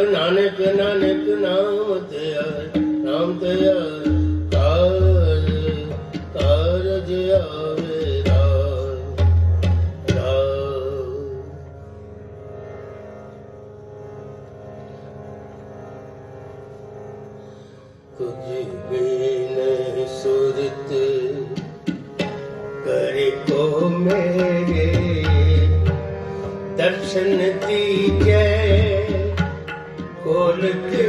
नानक नानक नाम तेरा नाम तेरा कारज आवे तुझ बिन सुरत करे को मेरे दर्शन दीजे खोल के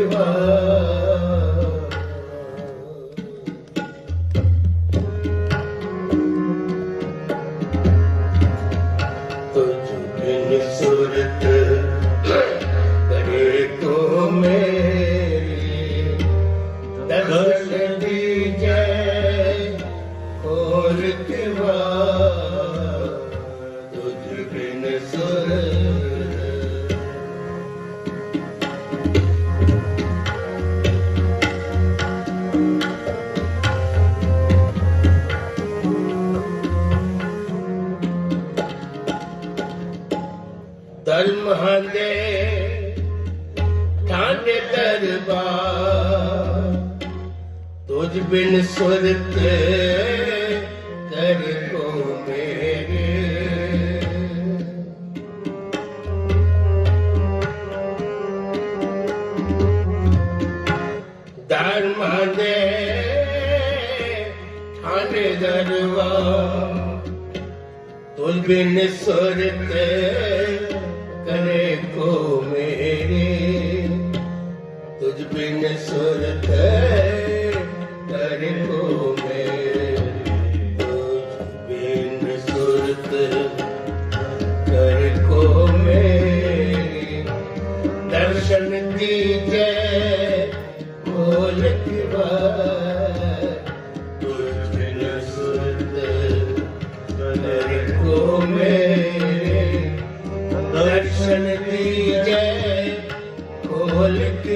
तुझ बिन सुरत करे को मेरी दर्शन दीजे खोल के तुझ बिन सुरत धर्म दे ठाणे दरबार तुझ बिन सुरत कर को मेरे धर्म दे ठाणे दरबार तुझ बिन सुरत करे को मेरे तुझ बिन सुरत करे को मेरे तुझ बिन सुरत करे को मेरे दर्शन दीजे खोल के तुझ बिन सुरत करे को मेरे दर्शन दीजे खोल के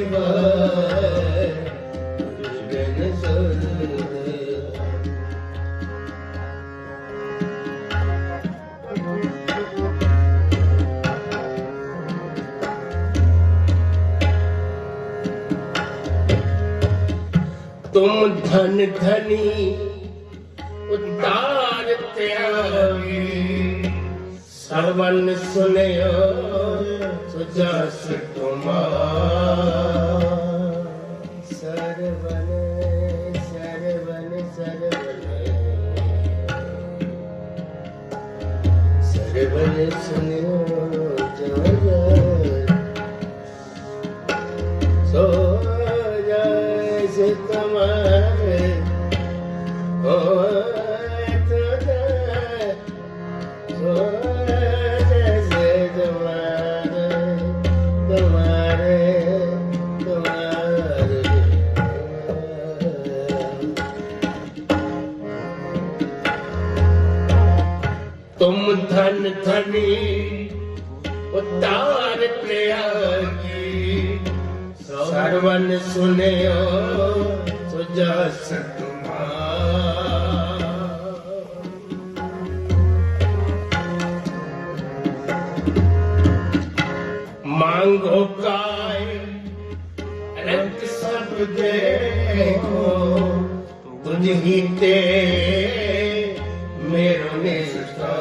तुम धन धनी उतार त्यागी सर्वन सुनयो सुजस तुम्हार सरवन सरवन सरवन सरवन सुनयो सुजस तुम्हारे हो तुम धन धनी उतार त्यागी सर्वन सुनयो सुजस तुम्हार मांगो काय रंग सब देखो तुझ ही ते मेरो निष्ठा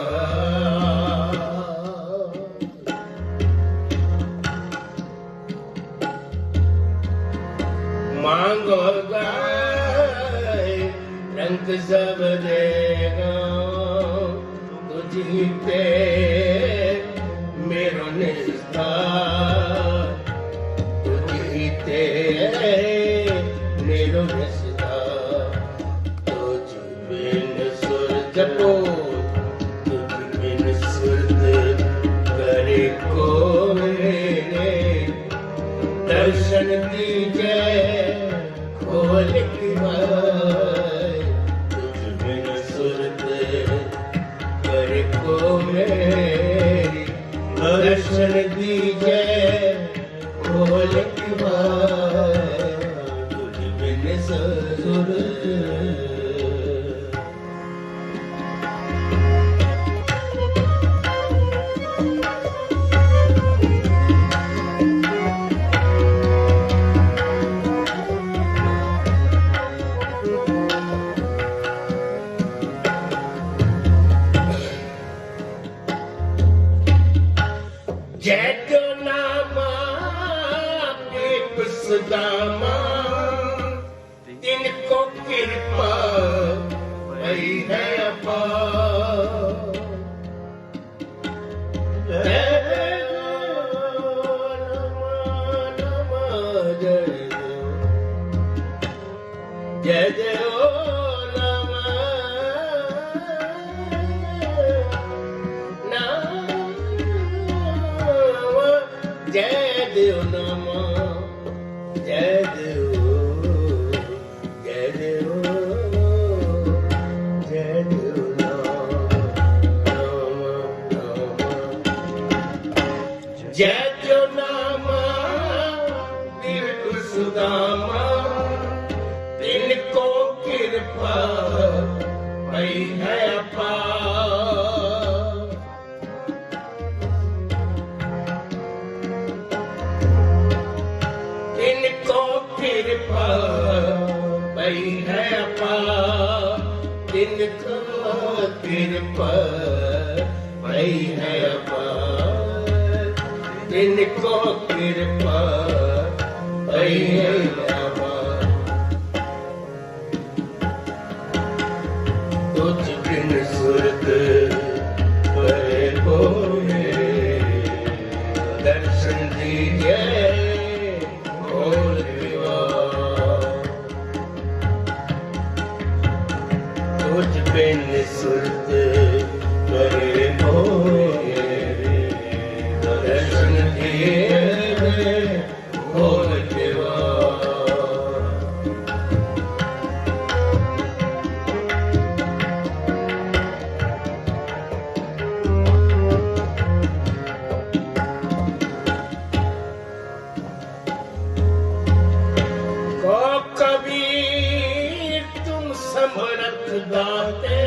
मांगो गाय रंग सब देगा तुझी पे मेरो निस्तार तुझी ते मेरो निस्तार तुझ बिन सुर जपो तुझ बिन सुरत करे को मेरे दर्शन दीजे खोल की भाई तुझ बिन सुरत करे को मेरी दर्शन दीजे खोल की भाई तुझ बिन सुरत जय जो नामा एक सुदामा तिनको कृपा वही है अपार जय देव जय देव नमो जय देव जय देव जय देव नमो जय जो नामा तीर्थ सुदामा तिनको कृपा वही है अपार तिनको कृपा वही है अपार तिनको कृपा वही है अपार तिनको कृपा वही है अपार तुझ बिन सुरत करे को मेरे दर्शन दीजिए खोल दीवार तुझ बिन सुरत करे को मेरे दर्शन दीजिए खोल दीवार कबीर तुम समरथ दाते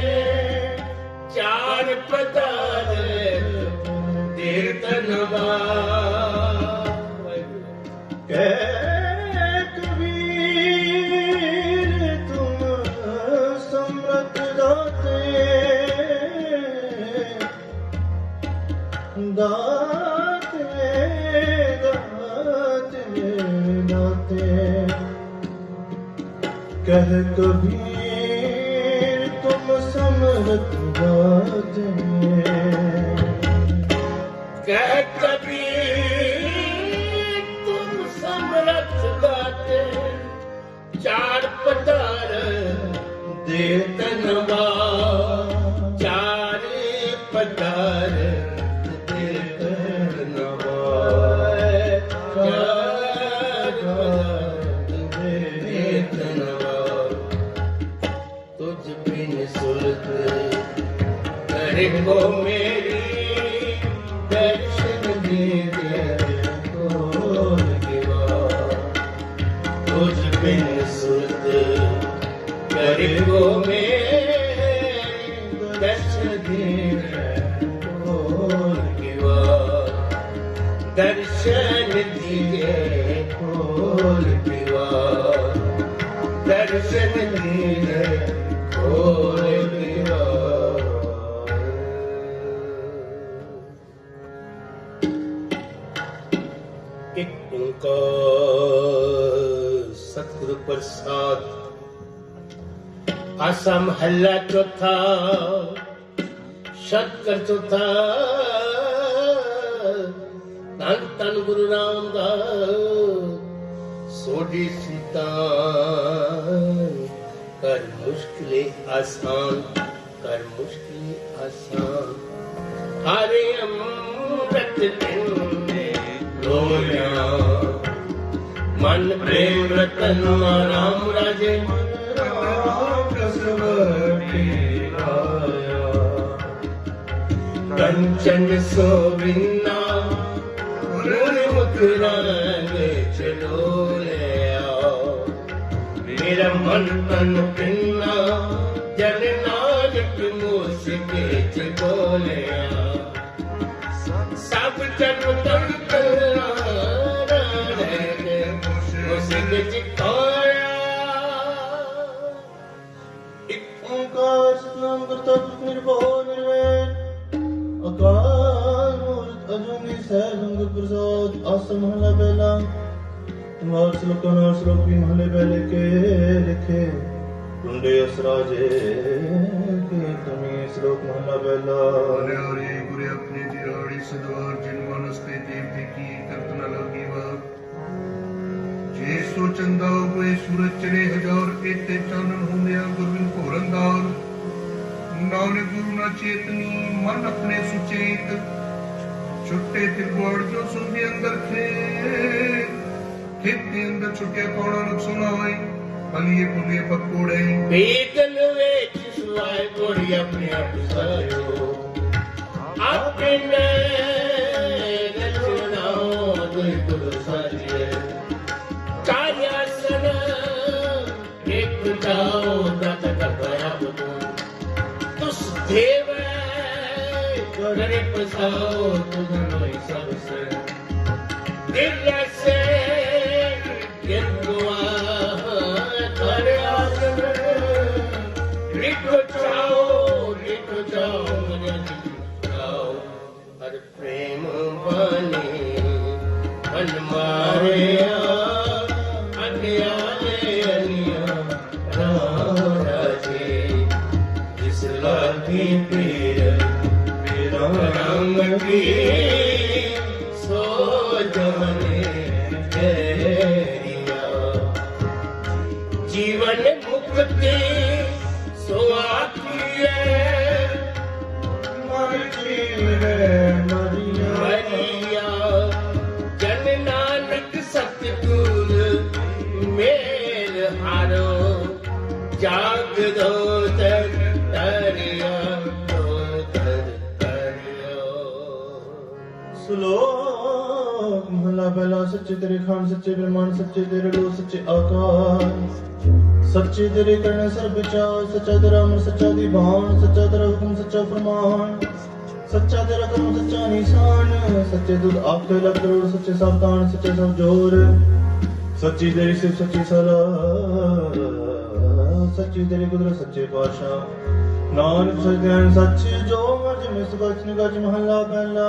चार पदार तीर्थनवा कबीर तुम समरथ दाते दाते दाते दाते कह कबीर तुम समरथ दाते कह कबीर तुम समरथ दाते चार पदार तीर्थनवा चार पदार तीर्थनवा चार तीर्थनवा तुझ बिन सुरत करे को मेरी दर्शन दीजिए खोल दीवार तुझ बिन सुरत करे को मेरी दर्शन दीजिए खोल दीवार दर्शन दीजिए खोल दीवार दर्शन दीजिए खोल दीवार एक ओंकार सतगुरु प्रसाद। आसा महला चौथा, शतकर चौथा। धन धन गुरु रामदास सोडी सुल्तान। कर मुश्किलें आसान, कर मुश्किलें आसान। हरे अमृत ने लोया, मन प्रेम रतन राम राजे। कंचन सोबिना गुरुमुख रंग चलो ले आओ। मेरा मन तन पिन्ना जन नानक मुझके चोले आओ। सब जन्म तन मुझके चिकोया। एक ओंकार सतनाम करता पुरख निर्भयो निर्वैर अकाल मूर्त अजूनी सहगंग प्रसाद। आसा महला पहला। तुम्हार श्लोक भी महले पहले के लिखे। टुंडे असराजे के तुम्हें श्लोक महला पहला। हरे हरे गुरे अपने दिहाड़ी सदवार जिन मानसते देवती की कीर्तन लगी बात। जे सो चंदा हुए सूरज चढ़े हजार एते चानन होंदे गुरबिन घोरंदार। नानक गुरु ना चेतनी मन अपने सुचेत। छुट्टे तिरगोड़ जो सुनदे अंदर खेत के अंदर छुट्टे कौड़ा नुक सुनाए। पलिए पुलिए पकोड़े बेदन वेच सुआए गोरी अपने आप सायो। अपने रचनाओं दुई गुरु साजिए। कार्यासन एक जाओ दाता का गया बुदू। तुस देव करे प्रसाओ तुझनो सबसे। दिल से गिरवा कार्यासन लिखो जाओ मुझे जाओ। हर प्रेम बने मन मारे अन्याले अनिया राम राजे। जिस लागी पीर राम की सो जमने तेरिया। जीवन मुक्ति सो आखिए मरजी रे मरिया। जन नानक सतगुर मेल हारो। जाग दो तरिया दो तरियो। श्लोक महला पहला। सच्चे तेरे खान सच्चे ब्रह्मांड सच्चे तेरे लो सच्चे आकाश। सच्चे तेरे करने सर विचार। सच्चा तेरा अमर सच्चा दीवान। सच्चा तेरा हुक्म सच्चा फरमान। सच्चा तेरा कर्म सच्चा निशान। सच्चे दूध आपके लग करोड़ सच्चे सावधान। सच्चे सब जोर। सच्ची तेरी सिर्फ सच्ची सलाह। सच्ची तेरी कुदरत सच्चे पातशाह। नानक सच्चाई सच्चे जो मर्ज में सुगच निगच महला पहला।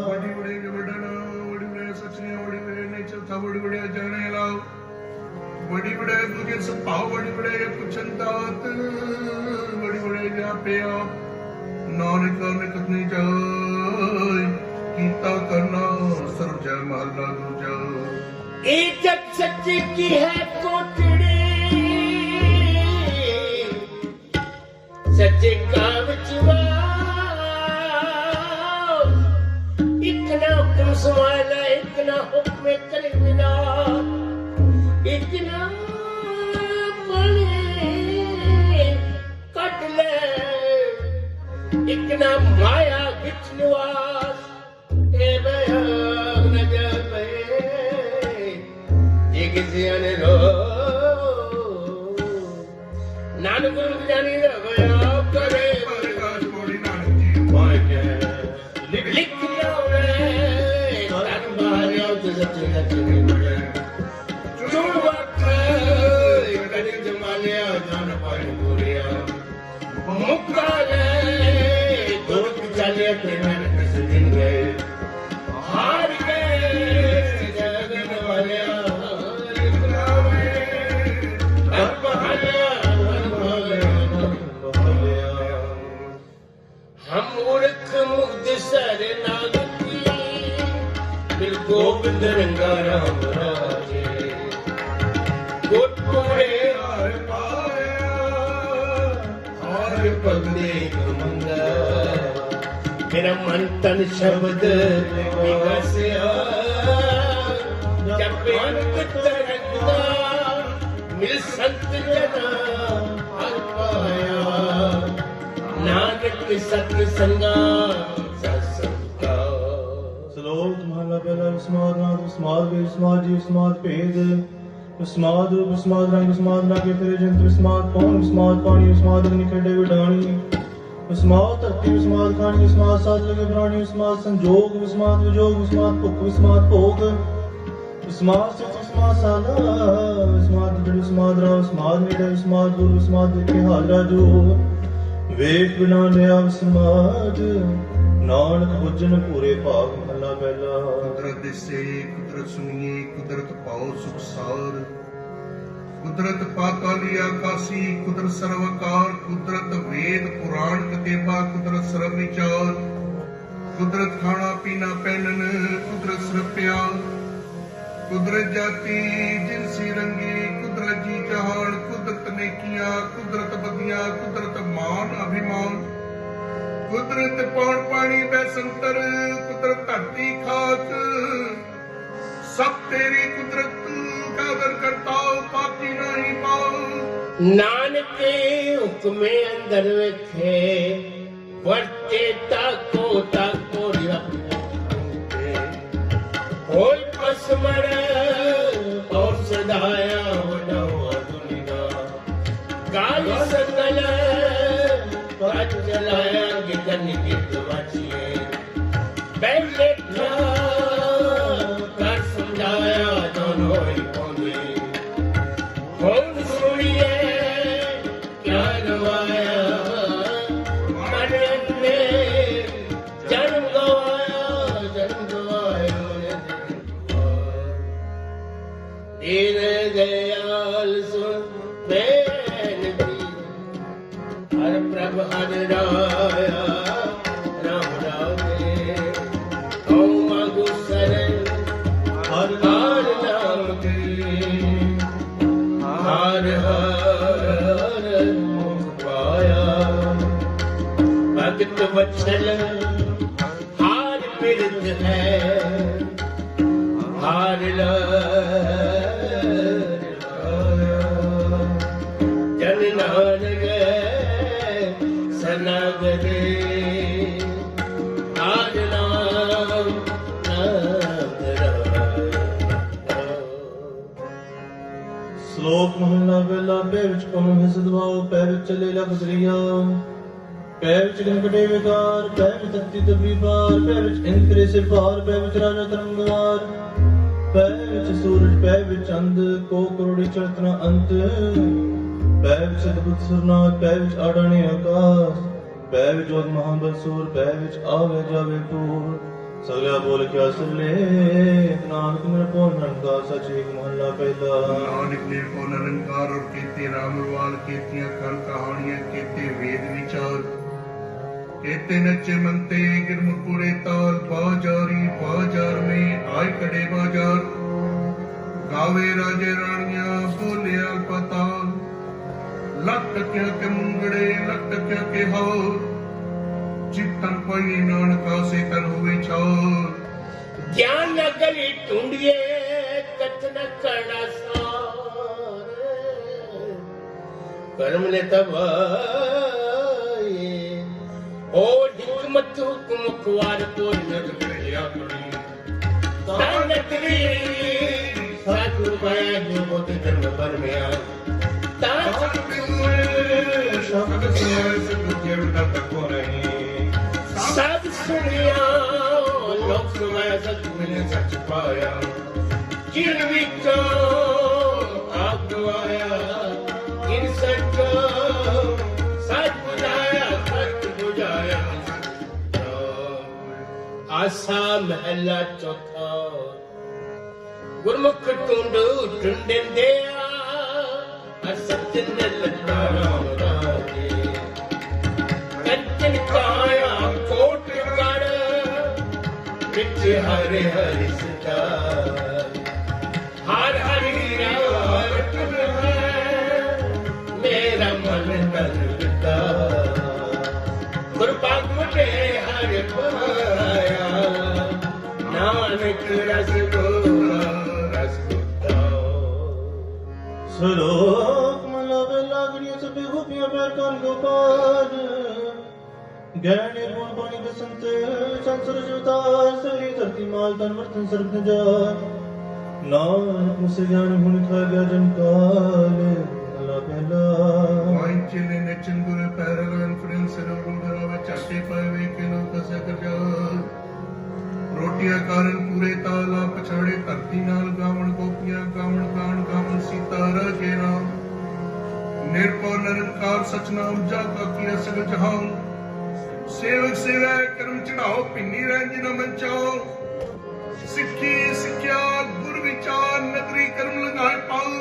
बड़ी बड़े के बड़ना बड़ी बड़े सचने बड़ी बड़े ने चौथा बड़ी बड़े जाने लाओ। बड़ी बड़े तुझे सपाव बड़ी बड़े कुछन तात। बड़ी बड़े जापे आप नानक ने कितनी जाय। कीता करना सर्व जय महला दूजा। इज्जत सच्चे की है कोटड़ी। सच्चे का विचवार। इतना हुक्म संभाला इतना हुक्म करे बिना। इतना बने कट ले। इतना माया विचवार। ए बयान न जाए किसी ने रो। नानक गुरु जानी रवया करे प्रकाश कोड़ी नानक जी लिख लो रे। तन बाहर तो सच्चे सच्चे मुझे चुन वक्त कड़ी जमाने जान पाए पूरिया। मुक्काले दोस्त चले थे मैंने किस दिन गए। हार गए जगन वाले ਮੇਰਾ ਮਨ ਤਨ ਸ਼ਬਦ ਵਿਗਸਿਆ ਜਪ ਅੰਤ ਤਰੰਗਾ ਮਿਲ ਸੰਤ ਜਨਾ ਹਰ ਪਾਇਆ ਨਾਨਕ ਸਤ ਸੰਗਾ ਸਤਸੰਗਾ। ਸ਼ਲੋਕ ਮਹਲਾ ਪਹਿਲਾ। ਵਿਸਮਾਦ ਨਾਦ ਵਿਸਮਾਦ ਵੇ ਵਿਸਮਾਦ ਜੀ ਵਿਸਮਾਦ ਭੇਦ ਵਿਸਮਾਦ ਰੂਪ ਵਿਸਮਾਦ ਰੰਗ ਵਿਸਮਾਦ ਲਾਗੇ ਫਿਰੇ ਜੰਤ ਵਿਸਮਾਦ ਪੌਣ ਵਿਸਮਾਦ ਪਾਣੀ ਵਿਸਮਾਦ ਅਗਨੀ ਖੇਡੇ ਵਿਡਾਣੀ ਵਿਸਮਾਦ ਧਰਤੀ ਵਿਸਮਾਦ ਖਾਣੀ ਵਿਸਮਾਦ ਸਾਧ ਲਗੇ ਪ੍ਰਾਣੀ ਵਿਸਮਾਦ ਸੰਜੋਗ ਵਿਸਮਾਦ ਵਿਜੋਗ ਵਿਸਮਾਦ ਭੁੱਖ ਵਿਸਮਾਦ ਭੋਗ ਵਿਸਮਾਦ ਸਿਫਤ ਵਿਸਮਾਦ ਸਾਲਾ ਵਿਸਮਾਦ ਜੜ ਵਿਸਮਾਦ ਰਾਵ ਵਿਸਮਾਦ ਨੇੜੇ ਵਿਸਮਾਦ ਦੂਰ ਵਿਸਮਾਦ ਦੇਖੇ ਹਾਜ਼ਰਾ ਜੋ ਵੇਖ ਬਿਨਾ ਲਿਆ ਵਿਸਮਾਦ ਨਾਨਕ ਬੁੱਝਣ ਪੂਰੇ ਭਾਗ ਮਹਲਾ ਪਹਿਲਾ। ਕੁਦਰਤ ਦਿਸੇ ਕੁਦਰਤ ਸੁਣੀਏ ਕੁਦਰਤ ਪਾਓ ਸੁਖ ਸਾਰ ਕੁਦਰਤ ਪਾਤਾਲੀ ਆਕਾਸੀ ਕੁਦਰਤ ਸਰਵਕਾਰ ਕੁਦਰਤ ਵੇਦ ਪੁਰਾਣ ਕਤੇਬਾ ਕੁਦਰਤ ਸਰਵ ਵਿਚਾਰ ਕੁਦਰਤ ਖਾਣਾ ਪੀਣਾ ਪਹਿਨਨ ਕੁਦਰਤ ਸਰਪਿਆ ਕੁਦਰਤ ਜਾਤੀ ਜਿਨਸੀ ਰੰਗੀ ਕੁਦਰਤ ਜੀ ਜਹਾਨ ਕੁਦਰਤ ਨੇਕੀਆਂ ਕੁਦਰਤ ਬਦੀਆਂ ਕੁਦਰਤ ਮਾਨ ਅਭਿਮਾਨ ਕੁਦਰਤ ਪੌਣ ਪਾਣੀ ਬੈਸੰਤਰ ਕੁਦਰਤ ਧਰਤੀ ਖਾਕ ਸਭ ਤੇਰੀ ਕੁਦਰਤ ਕਾਦਰ ਕਰਤਾ ਪਾਕੀ ਨਹੀਂ ਪਾਉ। ਨਾਨਕੇ ਹੁਕਮੇ ਅੰਦਰ ਵੇਖੇ ਵਰਤੇ ਤਾਕੋ ਰੱਖੇ ਹੋਈ ਪਸਮਰ ਔਰ ਸਦਾਇਆ ਵਡੋ ਦੁਨੀਆ ਕਾਲ ਸਕਲ ਕਾਜ ਜਲਾਇਆ ਗਿਜਨ ਗਿਤ ਵਾਚੀਏ ਪਹਿਲੇ ਕਰ ਸਮਝਾਇਆ ਦੋਨੋਂ ਹੀ ਪਾਉਂਦੇ ਹੁਣ ਸੁਣੀਏ ਕਿਆ ਨਵਾਇਆ ਮਨ ਨੇ ਜਨਮ ਗਵਾਇਆ ਦੀਨ ਦਇਆਲ ਸੁਣ ਬੇਨਤੀ ਹਰ ਪ੍ਰਭ ਹਰ ਰਾਇਆ ਰਾਮ ਰਾਵੇ ਓ ਮੰਗੂ ਸਰਨ ਹਰ ਹਰ ਨਾਮ ਕੀ ਹਰ ਹਰ ਮੁਖ ਪਾਇਆ ਭਗਤ ਵਚਨ ਹਾਰ ਬਿਰਧ ਹੈ ਹਾਰ ਜਨ ਨਾਨਕ ਸਨਾਗਰੇ ਹਾਰ ਨਾਮ ਸ਼ਲੋਕ ਮਹਲਾ ਪਹਿਲਾ। ਪੈ ਵਿੱਚ ਕੌਣ ਹੈ ਸਦਵਾਓ ਪੈ ਵਿੱਚ ਚਲੇ ਲਖ ਦਰਿਆ ਪੈ ਵਿੱਚ ਗੰਗੜੇ ਵਿਕਾਰ ਪੈ ਵਿੱਚ ਤਤੀ ਤਬੀ ਪਾਰ ਪੈ ਵਿੱਚ ਇੰਦਰੇ ਸਿਰ ਭਾਰ ਪੈ ਵਿੱਚ ਰਾਜਾ ਤਰੰਗਵਾਰ ਪੈ ਵਿੱਚ ਸੂਰਜ ਪੈ ਵਿੱਚ ਚੰਦ ਕੋ ਕਰੋੜੀ ਚਰਤਨਾ ਅੰਤ ਪੈ ਵਿੱਚ ਅਦਭੁਤ ਸੁਰਨਾਥ ਪੈ ਵਿੱਚ ਆੜਾਣੇ ਆਕਾਸ਼ ਪੈ ਵਿੱਚ ਜੋਤ ਮਹਾਬਲਸੂਰ ਪੈ ਵਿੱਚ ਆਵੇ ਜਾਵੇ ਪੂਰ ਸਗਲਾ ਬੋਲ ਕਿਆ ਸੁਲੇ ਨਾਨਕ ਮੇਰਾ ਪੌਣ ਨੰਗਾ ਸਚ ਇੱਕ ਮਹਲਾ ਪਹਿਲਾ। ਨਾਨਕ ਨਿਰਭਉ ਨਿਰੰਕਾਰ ਔਰ ਕੀਤੇ ਰਾਮਰਵਾਲ ਕੀਤੀਆਂ ਕਲ ਕਹਾਣੀਆਂ ਕੀਤੇ ਵੇਦ ਵਿਚਾਰ ਕੀਤੇ ਨੱਚੇ ਮੰਤੇ ਗਿਰਮੁਖੜੇ ਤਾਲ ਬਾਜ਼ਾਰੀ ਬਾਜ਼ਾਰ ਮੇਂ ਆਏ ਕੜੇ ਬਾਜ਼ਾਰ ਗਾਵੇ ਰਾਜੇ ਰਾਣੀਆਂ ਬੋਲਿਆ ਪਤਾਲ ਲੱਖ ਕਿਆ ਕੇ ਮੁੰਗੜੇ ਲੱਖ ਕਿਆ ਕੇ ਹੋ ਚਿਤਨ ਪਈ ਨਾਨਕਾ ਸੇ ਤਨ ਹੋਵੇ ਛੋਰ ਗਿਆਨ ਨਗਲੀ ਟੁੰਡੀਏ ਕਥਨ ਕਰਨਾ ਸਾਰ ਕਰਮ ਨੇ ਤਬਾਏ ਓ ਹਕਮਤ ਹੁਕਮ ਖਵਾਰ ਕੋਈ ਨਦ ਕਰਿਆ ਕਰੀ ਤਾਨਕਰੀ ਸਾਧੂ ਪਾਇਆ ਜੋ ਬੋਤ ਧਰਮ ਪਰਮਿਆ ਤਾਂ ਸ਼ਬਦ ਸੁਣਿਆ ਸਭ ਜੇਵਦਾ ਤਕੋ ਨਹੀਂ ਸਭ ਸੁਣਿਆ ਲੋਕ ਸੁਣਿਆ ਸੱਚ ਮਿਲੇ ਸੱਚ ਪਾਇਆ ਜਿਨ ਵਿੱਚੋਂ ਆਪ ਗਵਾਇਆ ਜਿਨ ਸੱਚੋ ਸੱਚ ਬੁਝਾਇਆ ਸੱਚ ਬੁਝਾਇਆ ਆਸਾ ਮਹਿਲਾ ਚੌਥਾ ਗੁਰਮੁਖ ਟੁੰਡੂ ਟੁੰਡਿੰਦਿਆ ਅਸਤ ਨੇ ਲੱਗਾ ਰਾਮ ਰਾਜੇ ਕੰਚਨ ਕਾਇਆ ਕੋਟ ਗੜ ਵਿੱਚ ਹਰਿ ਹਰਿ ਸਦਾ ਹਰ ਹਰਿ ਰਾਤ ਮੇਰਾ ਮਨ ਤਨ ਪਿਤਾ ਗੁਰਪਾਗ ਮੁਝੇ ਹਰਿ सलोक मलावे लागड़ियों से बेखूबियां पैर कान गोपाल ज्ञान निर्गुण पानी बसंत संसर जुतार सही धरती माल तन वर्तन सर्व नजार नानक मुझसे ज्ञान गुण खा गया जन काल अला पहला वाइंचिले ने चंदुरे पैरल इन्फ्लुएंस रोडरा में चाटे पाए वे के लोग कसे कर जा रोटियां कारण पूरे ताला पछाड़े धरती नाल गावण गोपियां गावण गान गावण सीता राजे राम निर्भय निरंकार सच नाम जाका किया सगल जहान सेवक सेवा कर्म चढ़ाओ पिन्नी रंज न मंचाओ सिक्खी सिक्ख्या गुर विचार नगरी कर्म लगाए पाओ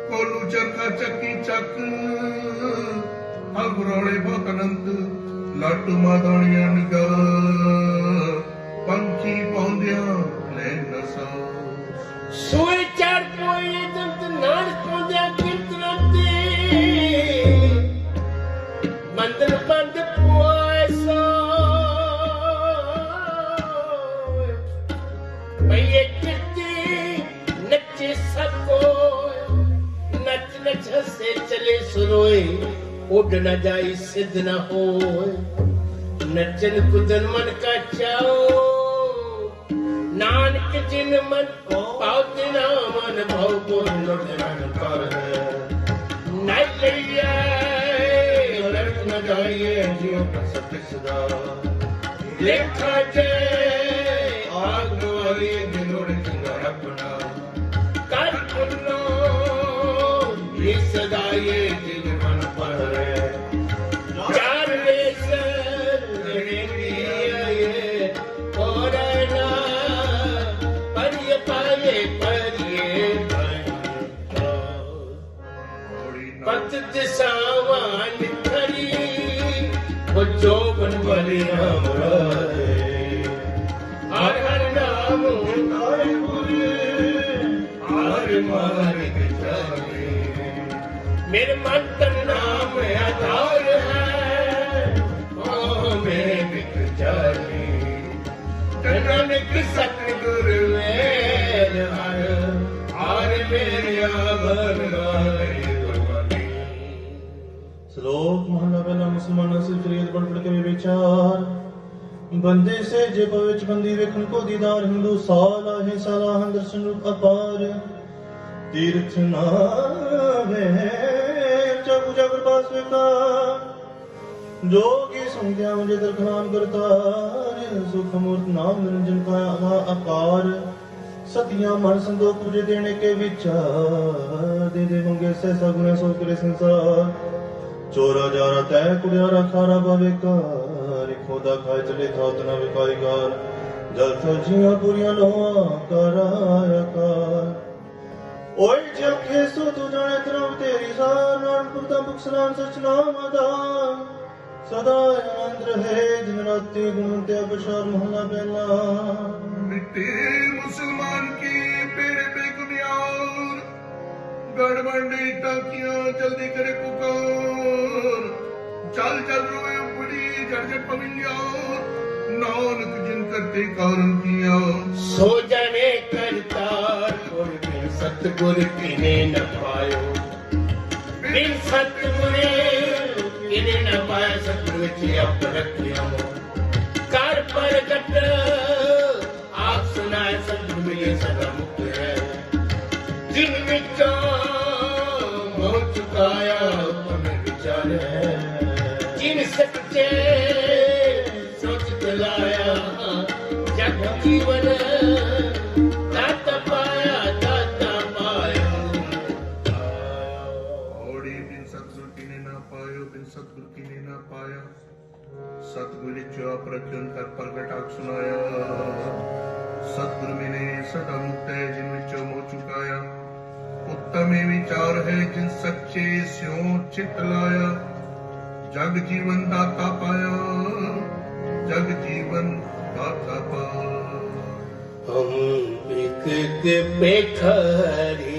कोलू चरखा चक्की चक हल बुराड़े बहुत अनंत लाटू मादानिया निगा पंखी पौंदिया ले नसा सोए चार पोए दंत नानक पौंदिया कीर्तनते मंदर बंद पोए सो भैया कीर्ति नचे सबको नच नच हंसे चले सुरोए उड़ न जाए सिद्ध न होए नचन कुदन मन का चाओ नानक जिन मन पाउते ना मन भाव को लुटन कर नलिया लड़क न जाइए जियो सत्य सदा लेखा जे आग वाली दिलोड़ जिंगा अपना कर पुनो ये सदा ये जिन मन पर चार वेसर पत दिशावान खरी वो जोबन बलि राम राधे हर हर नाम हर गुरु हर मालिक जाने मेरे मन तन नाम आधार है ओ मेरे बिक जाने नानक सतगुरु मेर हर मेरे आभर श्लोक महला पहला मुसलमानों से फरीद पढ़ पढ़ के विचार बंदे से जे पविच बंदी वेखन को दीदार हिंदू साला है साला हम दर्शन रूप अपार तीर्थ नावे जग जग पास विकार जोगी संज्ञा मुझे दरखनान करता सुख मूर्त नाम निरंजन का अमा अपार सतिया मन संदोख मुझे देने के विचार दे दे मंगे से सगुण सो करे संसार चोरा जारा तय कुड़ियारा खारा बावेकार खोदा खाए चले था उतना विकाईगार जल सब्जियां पूरियां लोहा कराया कार ओए जब खेसो तू जाने तरफ तेरी सार नानपुर दा बुक्सलान सच नाम आधार सदा आनंद रहे दिन राति गुण ते बशार मोहल्ला बेला मिट्टे मुसलमान की पेरे बेगुनियार गड़बड़ी टाकियां जल्दी करे पुकार चल चल रोए बड़ी झटझट पविलियार नानक जिन करते कारण किया सो जाने करतार और बिन सतगुर किने न पायो बिन सतगुर किने न पाया सतगुर की अब रखिया कर पर कट आप सुनाए सतगुर मिले सदा मुक्त है जिन विचों हो चुकाया तुम्हें विचार है जिन सच्चे सोच दिलाया जग जीवन दाता पाया औड़ी बिन सतगुर किने ना पायो बिन सतगुर किने ना पाया सतगुर जो आप रखन कर प्रगटाक सुनाया सतगुर मिले सदा मुक्त है जिन विचों मोह चुकाया उत्तम विचार है जिन सच्चे स्यों चित लाया जग जीवन दाता पाया जग जीवन दाता पाया हम बिक के बेखरीदे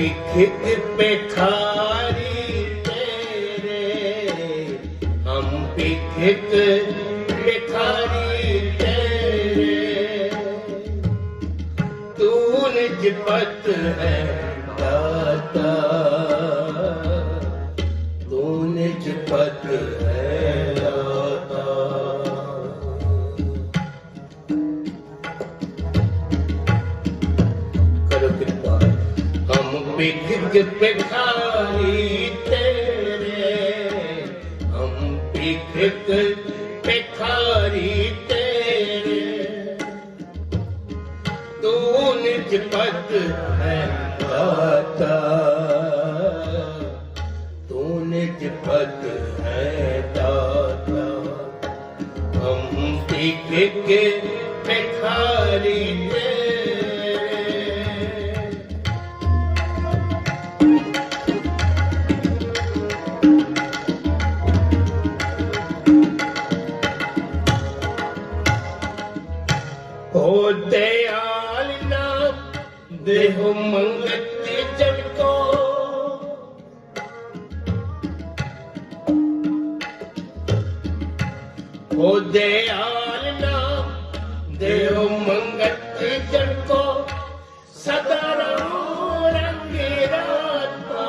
पिखिक पेखारी तेरे, हम पिखिक पेखारी तेरे, तू निज पत है दाता, तू निज पत है दाता। करो कृपा। हम पिखिक पेखारी तेरे, हम पिखिक पेखारी तेरे, तू निज पत है दाता, तू निज पत है दाता। हम पिखिक पेखारी तेरे। हो दयाल नाम देहो मंगत जन को, हो दयाल नाम देहो मंगत जन को, सदा रहो रंग राता,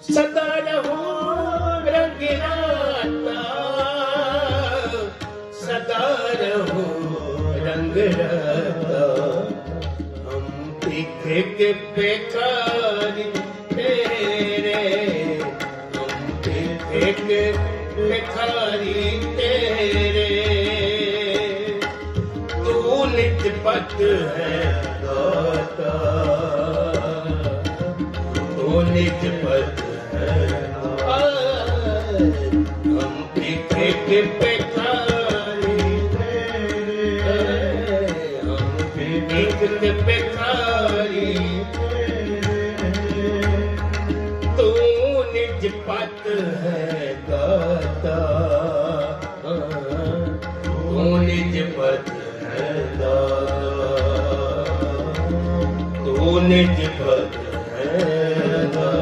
सदा रहो रंग राता, सदा रहो रंग राता। हम पिखिक पेखारी तेरे, हम पिखिक पेखारी तेरे, तू निज पत है दाता, तू निज पत है। हम पिखिक पेखारी तेरे, हम पिखिक पेखारी तेरे, तू निज पत है दाता, तू निज पत है दाता, तू निज पत है दाता।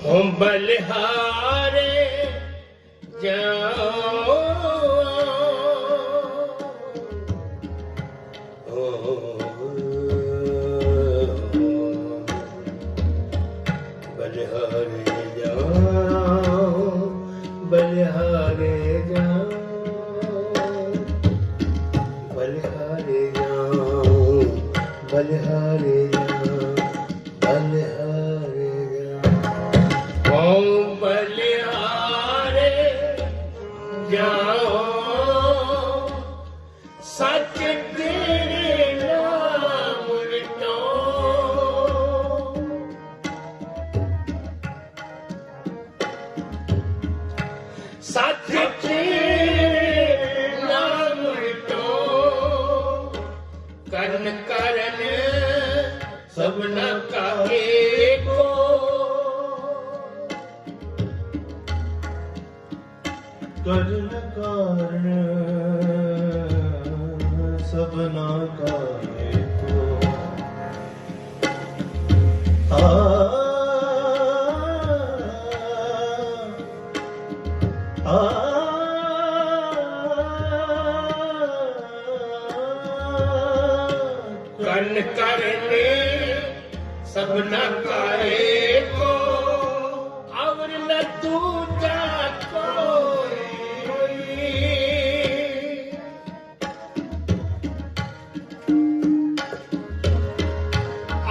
हम बलिहारे जाओ, बलिहारे जाओ, बलिहारे जाओ, बलिहारे जाओ, बलिहारे जाओ, बलिहारे जाओ। ओम बलिहारे जाओ, सच तेरे नाम विटो, सच तेरे नाम विटो, करन करन सबना का एको, करन कारण सबना का एको। कन करने सबना का एको, और न दूजा कोई,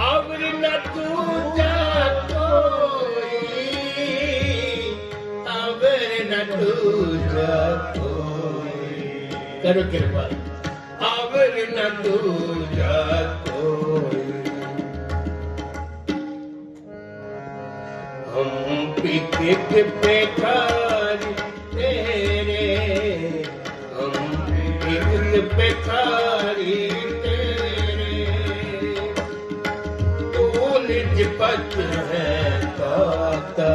और न दूजा कोई, और न दूजा कोई। करो कृपा। और न दूजा कोई। हम पिखिक पेखारी तेरे, हम एक भिखारी तेरे, तू निज पद है दाता,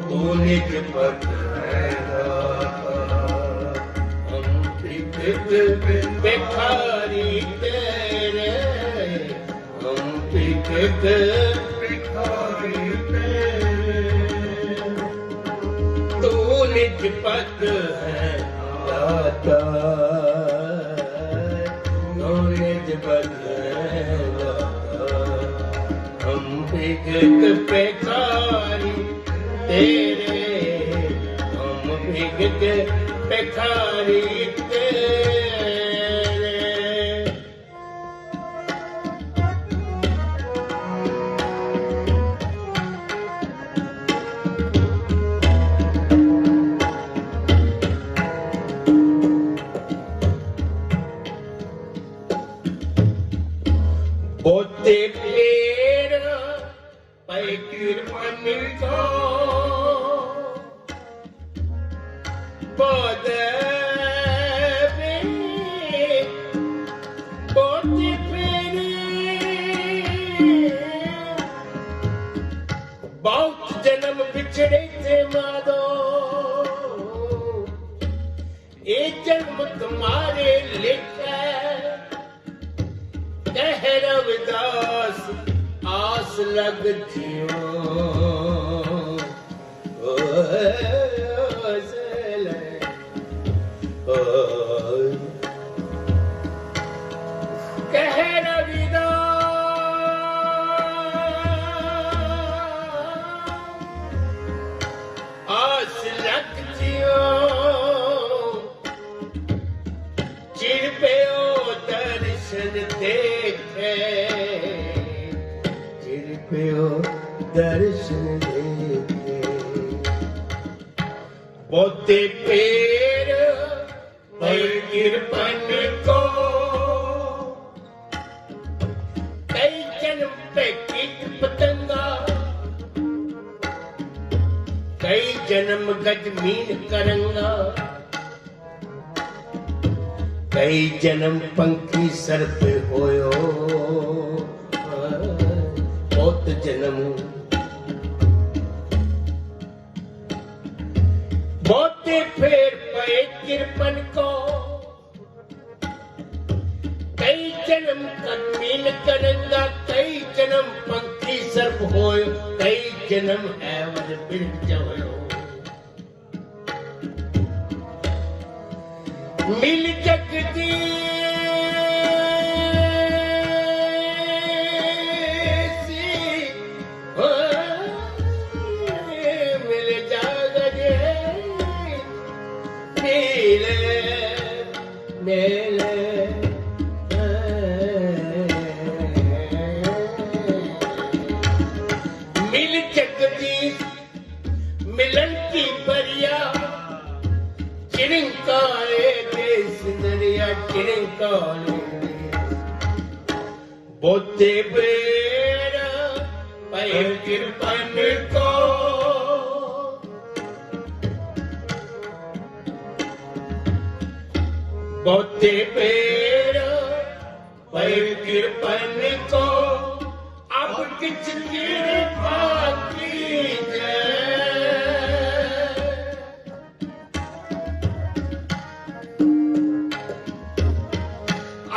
तू निज पद है दाता। हम एक भिखारी तेरे, हम एक भिखारी तेरे, तू निज पद है दाता, तू निज पद है दाता। हम एक भिखारी तेरे, हम एक भिखारी तेरे। बोते पेड़ पै कृपन को बोते पेड़ बहुत जन्म बिछड़े थे माधो, एक जन्म तुम्हारे लिखा कह रविदास आस लगती हो। कह रविदास आस लगती हो, चिर पे ओ दर्शन देखे, चिर पे ओ दर्शन देखे। बोते पेड़ पर कृपन को कई जन्म पे कीट पतंगा, कई जन्म गजमीन करंगा, कई जन्म पंखी सर्प होयो, बहुत जन्म बोते फेर पे कृपन को कई जन्म कमीन करंगा, कई जन्म पंखी सर्प होयो, कई जन्म ऐवर बिरज होयो। मिल जगदीश मिल जगदीश मिले मिले मिल जगदीश मिलन की बरिया, चिरंकारे देश दरिया चिरंकारे। बोते पेड़ पै कृपन को बोते पेड़ पै कृपन को अब किछ कृपा कीजिए,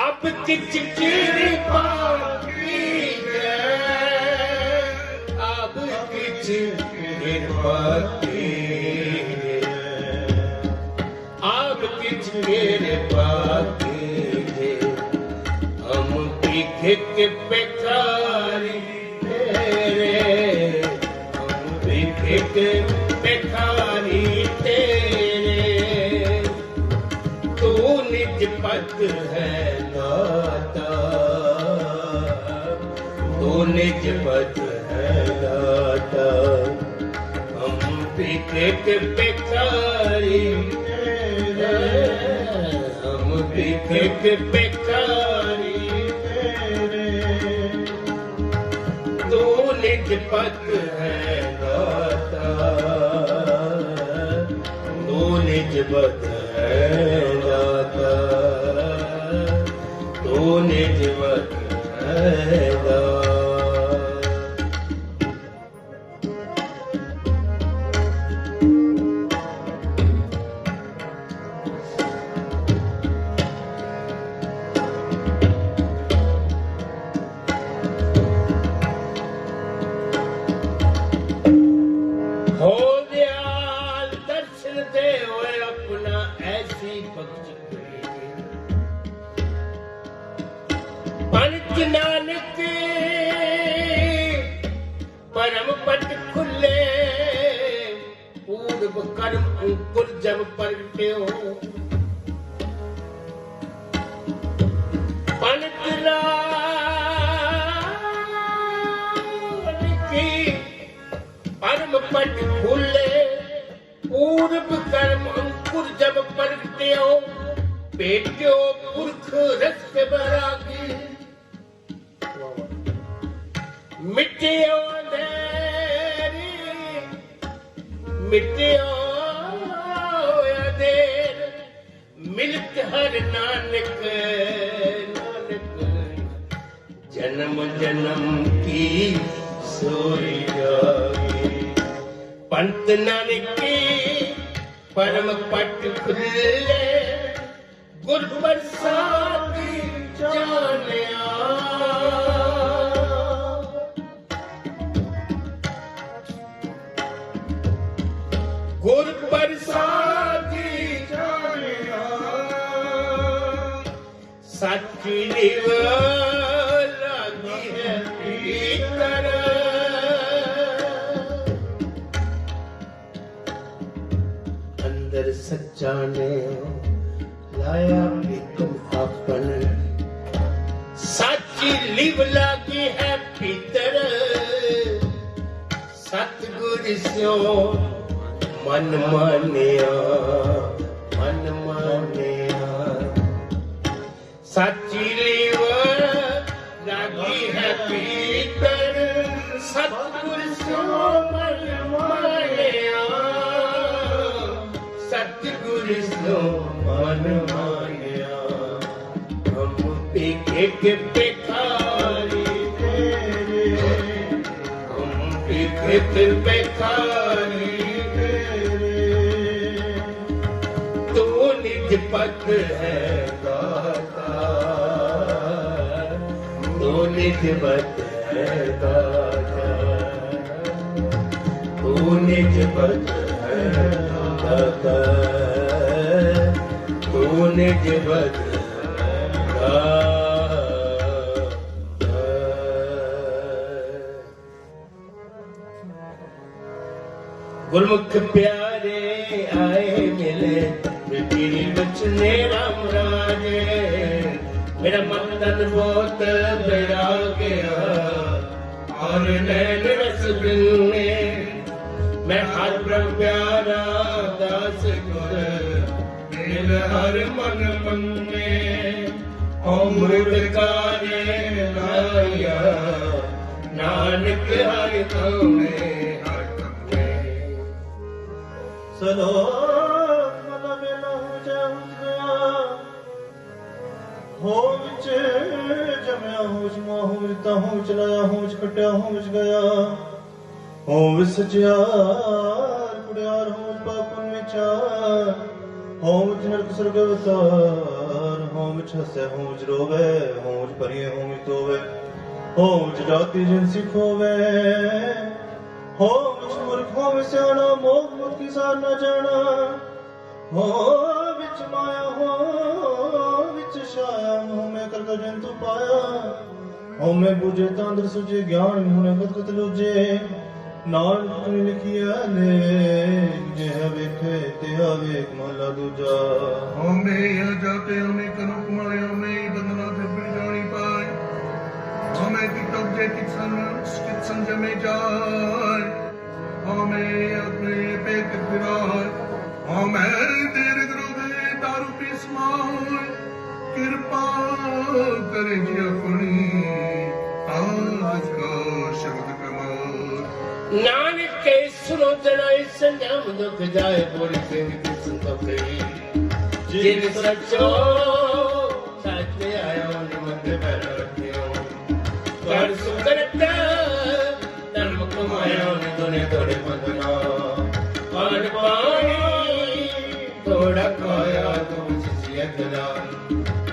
अब किछ कृपा कीजिए, अब किछ कृपा कीजिए, अब किछ कृपा कीजिए। हम भिख भिखारी तेरे, हम भिख भिखारी तेरे, तू निज पद है दाता, तू निज पद है दाता। हम भिख भिखारी तेरे, हम भिख भिखारी तेरे, तू निज पद है दाता, तू निज पद है है दाता, तू निज बत है दाता। हो दयाल दर्शन दे होए अपना ऐसी बख्श पंच नानक परम पट खुले, पूर्व कर्म अंकुर जब प्रगट्यो, पंच परम पट खुले, पूर्व कर्म अंकुर जब प्रगट्यो, बेट्यो पुरख रस बैरागी, मिट्यो अंधेरी मिट्यो अंधेर, मिलत हर नानक नानक, जन्म जन्म की सोई जागी। पंत नानक की परम पट खुले, गुर प्रसादी जानिया, गुर प्रसादी जानिया, सच्ची निव लागी है भीतर, अंदर सच्चा ने लाया प्रीतम अपन, साची लिव लागी है भीतर, सतगुर स्यो मन मानिया, मन मानिया, साची लिव लागी है भीतर, सतगुर स्यो मन मानिया, सतगुर स्यो मन मानिया। हम पीके के बेकारी तेरे, हम पीके के बेकारी तेरे, तू निज पत है दाता, तू निज पत है दाता, तू निज पत है दाता, तू निज पत है गुरमुख प्यारे आए मिले, तेरी बचने राम राजे, मेरा मन तन बहुत बेरा गया, और नैन रस बिलने, मैं हर प्रभ प्यारा दास गुर, मिल हर मन मन में, अमृत कारे लाया, नानक हर तुम्हें चलो मन मेला हो जा गया, हो विच जमया होश मां हो जिता हो चलाया होश कटिया होश गया, हो विसचियार कुड़ियार हो पापन विचार, हो विच नरक स्वर्ग अवतार, हो विच हसे हो विच रोवे, हो विच परिये हो विच तोवे, हो विच जाति जिनसी खोवे, हो विच मूर्ख हो विच सियाणा, मोह मुख की सार न जाना, हो विच माया हो विच छाया, मोह में कर जंतु पाया, हो में बुझे तांद्र सुझे, ज्ञान होने गत गत लूझे, नानक ने लिखिया ले, जेह वेखे तेह वेख महला दूजा। हमें यह जाते हमें करो कुमारे, हमें बंदना फिर भी जानी पाए, हमें की तब जे कित संजय में जाए, हमें अपने पे किराए, हमें तेरे द्रोहे दारू पी समाए, कृपा करे जी अपनी आज का शब्द कमाए। नानक के सुनो जनाई संजम दुख जाए, बोली सिंह की संतो कही, ਜਿਨ ਸੱਚੋ ਸੱਚ ਆਇਓ ਨਿਮਕ ਬੈਠ ਰੱਖਿਓ ਕਰ ਸੁਕਰਤਾ ਧਰਮ ਕਮਾਇਓ ਨਿ ਤੋੜੇ ਬੰਦਨਾ ਪਾਣ ਪਾਣੀ ਤੋੜਾ ਖਾਇਆ ਤੁਮ ਸਿਸਿਅਤ ਦਾ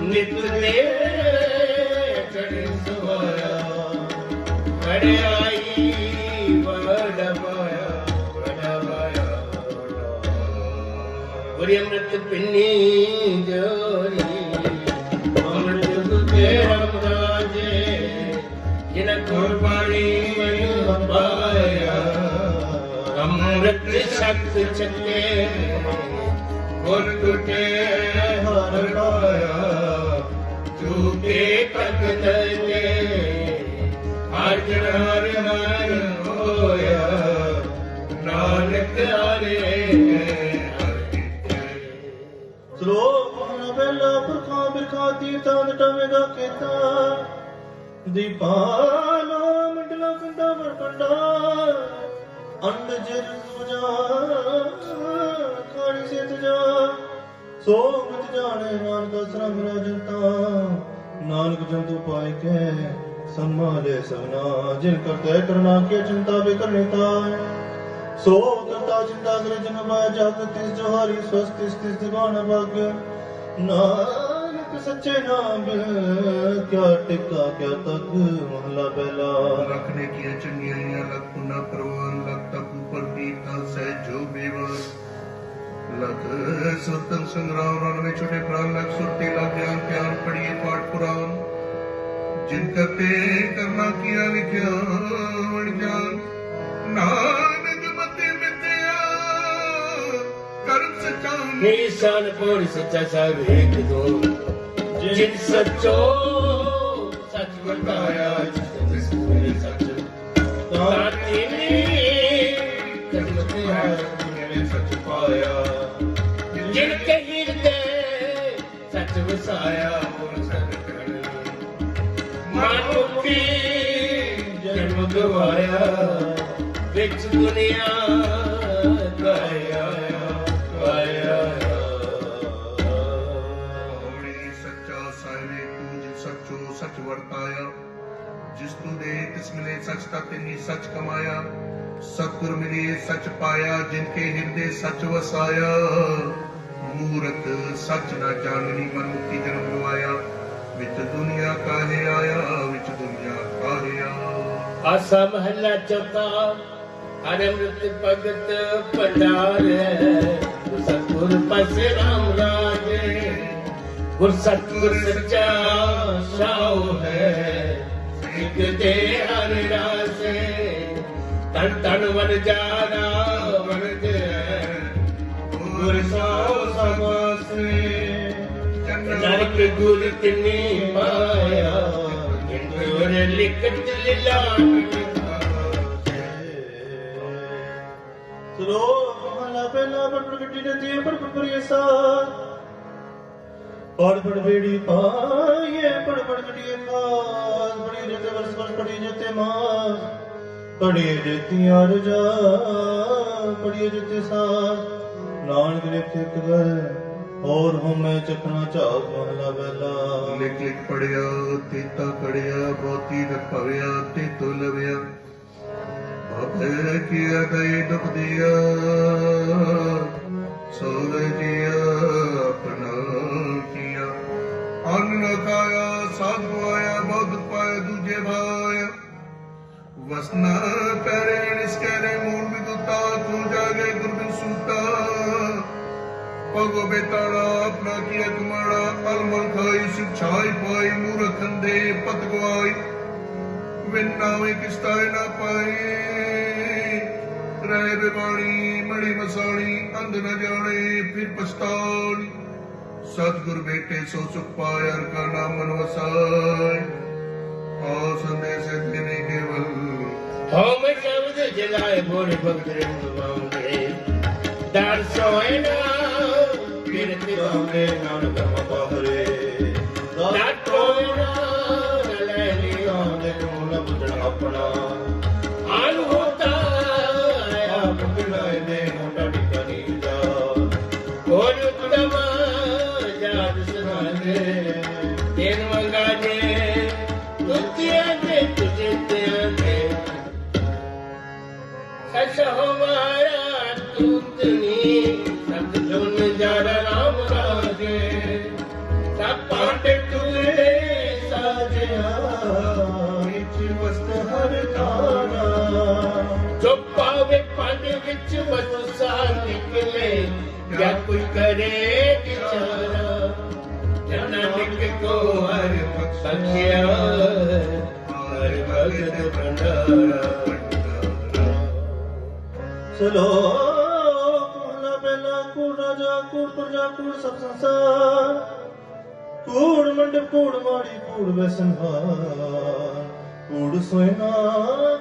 ਨਿਤ ਦੇ ਚੜ੍ਹ ਸੁਹਾਇਆ ਵਡਿਆਈ ਵਡ ਪਾਇਆ ਗੁਰੀ ਅੰਮ੍ਰਿਤ ਪਿੰਨੀ ਜੋਰੀ ਅੰਮ੍ਰਿਤ ਦੁਤੇ ਰਾਮਰਾਜੇ ਜਿਨ ਗੁਰਬਾਣੀ ਮੈਨੂੰ ਪਾਇਆ ਅੰਮ੍ਰਿਤ ਸ਼ਕਤ ਚੱਕੇ ਗੁਰ ਟੁਟੇ ਹਰ ਪਾਇਆ ਝੂਠੇ ਤਖਤ ਤੇ ਹਰ ਜਨ ਹਰ ਹਰ ਹੋਇਆ ਨਾਨਕ ਹਰੇ ਸ਼ਲੋਕ ਮਹਲਾ ਪਹਿਲਾ ਪੁਰਖਾਂ ਬਿਰਖਾਂ ਤੀਰਥਾਂ ਦਟਾਵੇਗਾ ਕੀਤਾ ਦੀਪਾਲਾ ਮੰਡਲਾ ਕੰਡਾ ਵਰਕੰਡਾ ਅੰਡ ਜਿਰ ਸੁਜਾ ਕਾੜੀ ਸਿਤ ਜਾ ਸੋ ਮਤ ਜਾਣੇ ਨਾਨਕ ਸਰਮ ਰਾਜੰਤਾ ਨਾਨਕ ਜੰਤੂ ਪਾਇ ਕੇ ਸੰਮਾਲੇ ਸਭਨਾ ਜਿਨ ਕਰਤੇ ਕਰਨਾ ਕੀ ਚਿੰਤਾ ਵੇ ਕਰਨੇ ਤਾਏ ਸੋ ਕਰਤਾ ਚਿੰਤਾ ਕਰੇ ਜਨ ਮਾ ਜਗ ਤਿਸ ਜੋਹਾਰੀ ਸਵਸਤਿ ਤਿਸ ਦਿਵਾਨ ਭਾਗਯ ਨਾਨਕ ਸੱਚੇ ਨਾਮ ਕਿਆ ਟਿਕਾ ਕਿਆ ਤਕ ਮਹਲਾ ਪਹਿਲਾ रखने की चंगियाइयां लग पुना परवान लग तक ऊपर दीपता सह जो बेवास लग सुतन संग्राम रण में छोटे प्राण लग सुरते लग ज्ञान ज्ञान पढ़िए पाठ पुराण जिन करते करना किया विज्ञान ज्ञान नानक मते मित्या कर्म सच्चा ਨਿਸ਼ਾਨ ਪੂਰ ਸੱਚਾ ਸਾਹਿਬ ਏਕ ਦੋ ਜਿਨ ਸੱਚੋ ਸੱਚ ਵਰਤਾਇਆ ਜਿਸ ਮੇਰੇ ਸੱਚ ਤਾਤੀ ਨੇ ਕਰਮ ਤੇ ਮੇਰੇ ਸੱਚ ਪਾਇਆ ਜਿਨ ਕੇ ਹਿਰਦੇ ਸੱਚ ਵਸਾਇਆ ਮੋਰ ਸੱਚ ਕਰ ਮਨ ਮੁਕਤੀ ਜਨਮ ਗਵਾਇਆ ਵਿੱਚ ਦੁਨੀਆ ਕਾਇਆ सच वर्ताया जिस तू दे तिस मिले सच का तिन्ही सच कमाया सतगुर मिले सच पाया जिनके हृदय सच वसाया मूरत सच न जाननी मन मुक्ति जन्म गवाया विच दुनिया काहे आया विच दुनिया काहे आया आसा महला चौथा अमृत भगत भंडार सतगुर पास राम राजे गुर सतगुर सच्चा साओ है सिख दे हर रासे तन तन वन जाना वन दे गुर साओ समासे नानक गुर तिन्नी पाया गुर लिखत लीलान ਸ਼ਲੋਕ ਮਹਲਾ ਪਹਿਲਾ ਪੜ ਗੱਡੀ ਦੇ ਦੀ ਪੜ ਪੜੀਏ ਸਾ ਪੜ ਬੇੜੀ ਪਾਈਏ ਪੜ ਗੱਡੀਏ ਖਾਸ ਬੜੀ ਜਤੇ ਵਰਸ ਵਰਸ ਪੜੀ ਜਤੇ ਮਾਸ ਪੜੀਏ ਜਤੀਆਂ ਰਜਾ ਪੜੀਏ ਜਤੇ ਸਾਸ ਨਾਨਕ ਲਿਖੇ ਕਦਰ ਔਰ ਹਮੇ ਚਕਨਾ ਝਾਕ ਮਹਲਾ ਪਹਿਲਾ ਲਿਖ ਲਿਖ ਪੜਿਆ ਤੀਤਾ ਕੜਿਆ ਬਹੁਤੀ ਰਖਵਿਆ ਤੇ ਤੋ ਲਵਿਆ ਅਬੇ ਕੀਆ ਗਈ ਦੁਖ ਦਿਆ ਸੋਲ ਜੀਆ ਆਪਣਾ ਕੀਆ ਅੰਨ ਨ ਖਾਇਆ ਸਾਧ ਗਵਾਇਆ ਬਹੁਤ ਪਾਇਆ ਦੂਜੇ ਭਾਇਆ ਵਸਨਾ ਪੈਰੇ ਨਿਸ ਕਰੇ ਮੂਲ ਵਿਦੁਤਾ ਤੂੰ ਜਾਗੇ ਗੁਰਬਿਨ ਸੂਤਾ ਪਗੋ ਬੇਤਾੜਾ ਆਪਣਾ ਕੀਆ ਕਮਾੜਾ ਅਲਮਲ ਖਾਈ ਸਿਛਾਈ ਪਾਈ ਮੂਰਖ ਅੰਦੇ ਪਤ ਗਵਾਈ ਵਿਨਾਵੇ ਕਿਸਤਾਏ ਨਾ ਪਾਏ ਰਹਿ ਬਿਵਾਣੀ ਮੜੀ ਮਸਾਣੀ ਅੰਧ ਨ ਜਾਣੇ ਫਿਰ ਪਛਤਾਣੀ ਸਤਿਗੁਰ ਬੇਟੇ ਸੋ ਸੁਖ ਪਾਇ ਹਰ ਕਾ ਨਾਮ ਮਨ ਵਸਾਇ ਆ ਸੰਦੇਸ਼ ਦਿਨੇ ਕੇਵਲ ਹਉ ਮੈਂ ਸ਼ਬਦ ਜਲਾਏ ਬੋਲੇ ਭਗਤ ਰੰਗਵਾਉਂਦੇ ਦਰ ਸੋਇਨਾ ਫਿਰ ਤੇ ਹੋਵੇ ਨਾਨਕ ਮਪਹਰੇ ਦਰ ਕੋਇਨਾ ਲੈ ਲਿਓ ਦੇ ਕੋਲ ਬੁੱਧਣ ਆਪਣਾ ਆਨ ਹੋਤਾ ਆਪ ਬਿਲਾਏ ਦੇ ਮੋਟਾ ਟਿਕਾ ਨੀ ਜਾ ਕੋਲ ਉਤਮਾ करे विचारा नानक को हर बख्शिया हर भगत भंडारा श्लोक महला पहला कूड़ राजा कूड़ प्रजा कूड़ सब संसार कूड़ मंडप कूड़ माड़ी कूड़ व्यसनहार कूड़ सोयना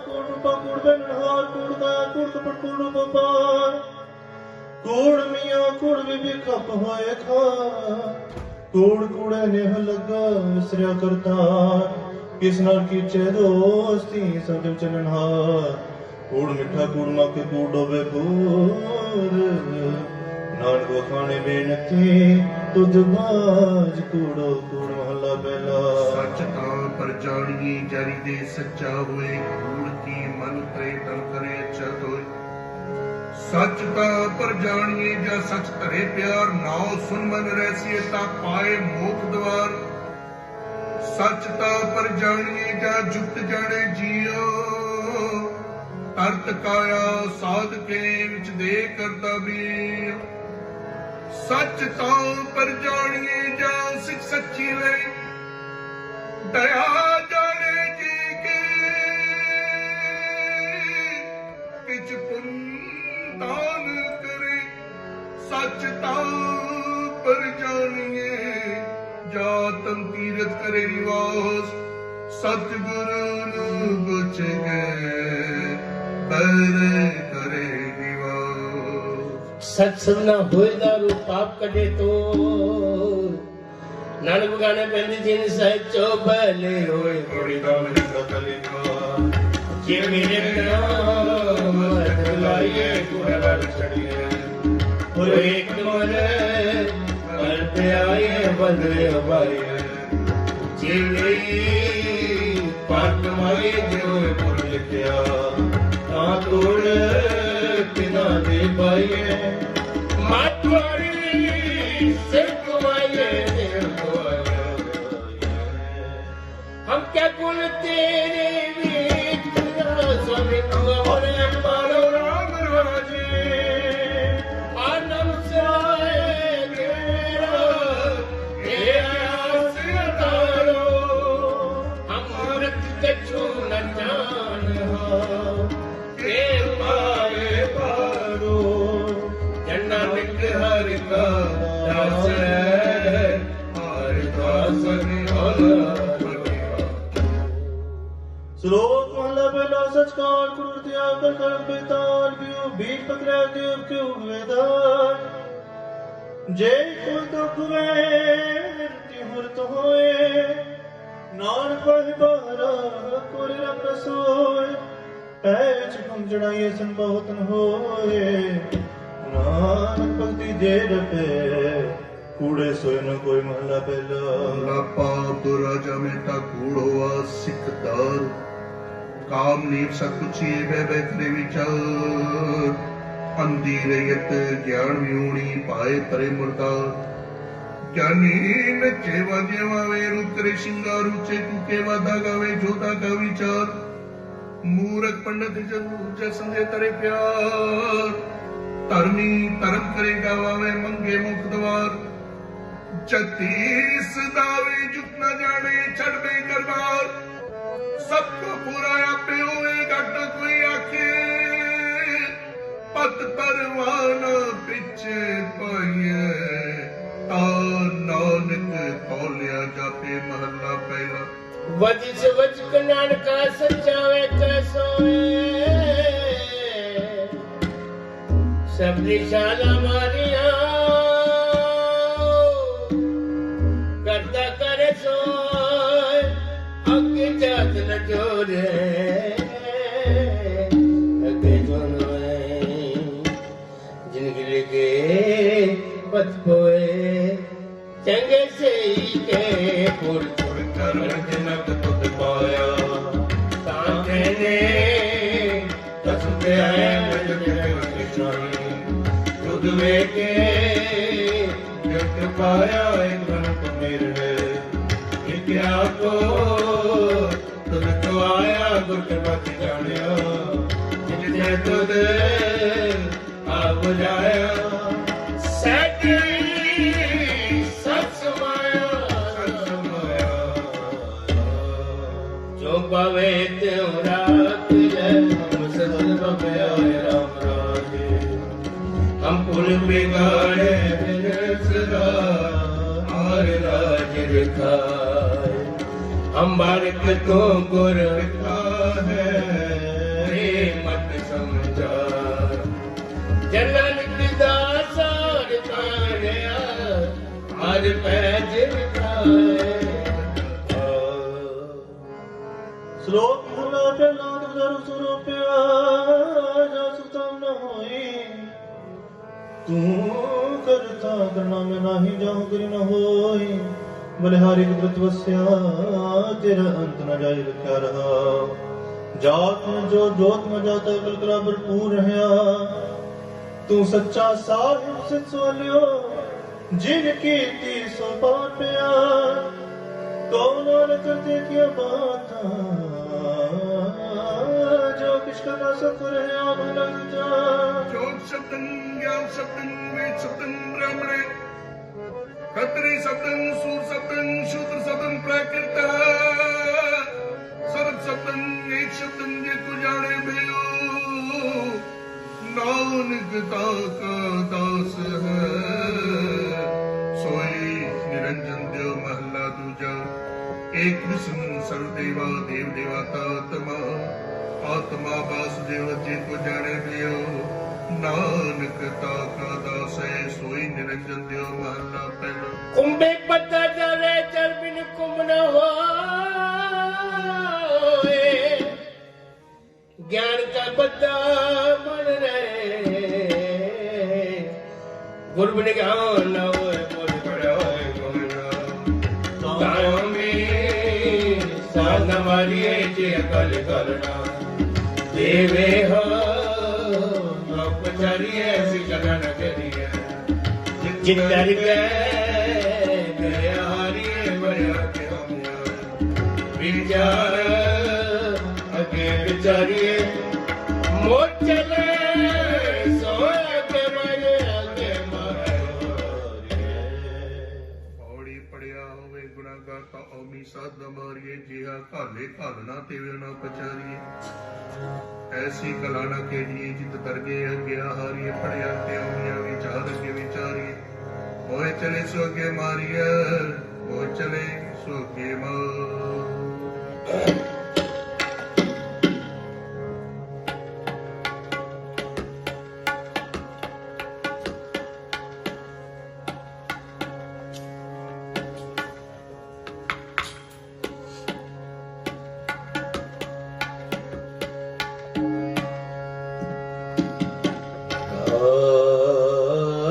कूड़ रूपा कूड़ बनहार कूड़ काया कूड़ कपट कूड़ व्यापार कूड़ मियाँ कूड़ बीबी खप होए खा कूड़ कूड़े नेह लगा विसरिया करता किस नाल कीचे दोस्ती सब चलनहार कूड़ मिठा कूड़ माके कूड़ डोबे कूड़ नानक वखाने बेनती तुझ बाज कूड़ो कूड़ महला पहला सच ਤਾਂ ਪਰ ਜਾਣੀਏ ਜਰੀ ਦੇ ਸੱਚਾ ਹੋਏ ਕੂੜ ਕੀ ਮਨ ਤਰੇ ਤਨ ਕਰੇ ਅੱਛਾ ਹੋਏ ਸੱਚ ਤਾਂ ਪਰ ਜਾਣੀਏ ਜਾਂ ਸੱਚ ਧਰੇ ਪਿਆਰ ਨਾਉ ਸੁਨ ਮਨ ਰਹਿਸੀਏ ਤਾਂ ਪਾਏ ਮੋਖ ਦਵਾਰ ਸੱਚ ਤਾਂ ਪਰ ਜਾਣੀਏ ਜਾਂ ਜੁਗਤ ਜਾਣੇ ਜੀਓ ਤਰਤ ਕਾਇਆ ਸਾਧ ਕੇ ਵਿੱਚ ਦੇ ਕਰਦਾ ਵੀ ਸੱਚ ਤਾਂ ਪਰ ਜਾਣੀਏ ਜਾਂ ਸਿੱਖ ਸੱਚੀ ਵੇ ਦਇਆ ਜਾਣੇ ਜੀ ਕੀ ਕਿਛ ਪੁੰਨ ਦਾਨ ਕਰੇ ਸੱਚ ਤਾਂ ਪਰ ਜਾਣੀਏ ਜਾਂ ਤਨ ਤੀਰਥ ਕਰੇ ਨਿਵਾਸ ਸਤਿਗੁਰੂ ਨੂੰ ਪੁੱਛ ਗਏ ਪਰ ਕਰੇ सत्संग न होए दारू पाप कटे तो नानक गाने बंद जिन सच्चो भले होए थोड़ी दाम जे मेरे नाम लाइए गुरबार चढ़िए और एक मन पर पे आए बंदरे हमारे जे मेरी पाप माए जो पुर लिखया ना तोड़ बिना दे पाए मातवारी से कुमाए हम क्या कुल तेरे स्वामी और पालो राम राजे आनम साए तेरा आस तारो हम मूर्त कछु न जान के पाए पारो नानक हर का दास है हर दास श्लोक महला पहला सच काल क्रूर त्याग कर कर्म बेताल क्यों बीच पकड़ा क्यों वेदान जय कोई दुख वे मृत्यु मृत होए नानक वह बारा कोरे रब रसोए पैच हम चढ़ाइए सन बहुत न होए नानक भक्ति दे रपे कूड़े सोए न कोई महला पहला पाप राजा में ता कूड़ हुआ सिखदार काम नीव सब कुछ ये बह करे विचार अंधी रयत ज्ञान विहूणी पाए परे मुर्दार ज्ञानी नचे वाजेवा वे रूप करे श्रृंगार ऊंचे कूके वादा गावे जोता का विचार मूरख पंडित जब संजय तरे प्यार धर्मी धर्म करेगा वावे मंगे मुख द्वार छत्तीस दावे झुक न जाने छड़ में दरबार सबको पूरा आपे होएगा तो कोई आखे पत परवाना पीछे पाइए ता नानक तौलिया जापे महला पहला वज से वज कल्याण का सच्चावे कैसोए सब निशाना मारिया करता करे सोए अगे जात न जोरे अगे जोनोए जिनके लिखे पथ पोए चंगे से ही के पुर जनक तुद पाया सांते ने कसुते आए तुद में के जग पाया एक मन मेरे क्या को तुद को आया गुर के बात जानिया जिनने तुद आ बुझाया सच्ची बिगाड़े फिर सदा और राज रखाए। अम्बारक तो गुर लिखा है रे मत समझा। जनन पिता सार तारिया हर पैज खाए। श्लोक भला पहला दर स्वरूपिया जस तम न होई। तू करता करना में नाही जाऊं करी न होई। बलिहारी कृतवस्या तेरा अंत न जाए क्या रहा। जात में जो जोत में जाता कलकला भरपूर रहया। तू सच्चा साहिब से सोलियो जिनकी 300 पार पिया। कौन करते क्या बात जो किसका ना सफर है आम लग जा। जोत शब्दं ज्ञान शब्दं वेद शब्दं ब्राह्मणे खत्री शब्दं सूर शब्दं शूद्र शब्दं प्राकृत सर्व शब्दं एक शब्दं जे तू जाने भयो। नानक ताका दास है सोई निरंजन देव महला दूजा। एक कृष्ण सर्वदेवा देव देवता आत्मा आत्मा वासुदेव जी को जाने दियो। नानक ताका दास है सोई निरंजन देव महला पहला। कुंभे पता चले चल बिन कुंभ न होए। ज्ञान का बद्दा मन रहे गुरु बिन ज्ञान न होए। बोल पड़ा होए गुरु तायों में साध मारिए जे अकल करना। देवे हो नौकरिए ऐसी करना न करिए। जिंदर गए मेरे हारिए बड़ा के हम विचार आगे विचारिए। मोर चले सोए के मारे आगे मारे। पौड़ी पड़िया होवे गुनाहगार ता औमी साध न मारिए। जिहा काले कालना तेवे न पचारिए। ऐसी कलाना के लिए जित दरगे अज्ञा हारिए। पड़िया ते औमिया विचार के विचारिए। होए चले सोगे मारिए हो चले सोगे मार।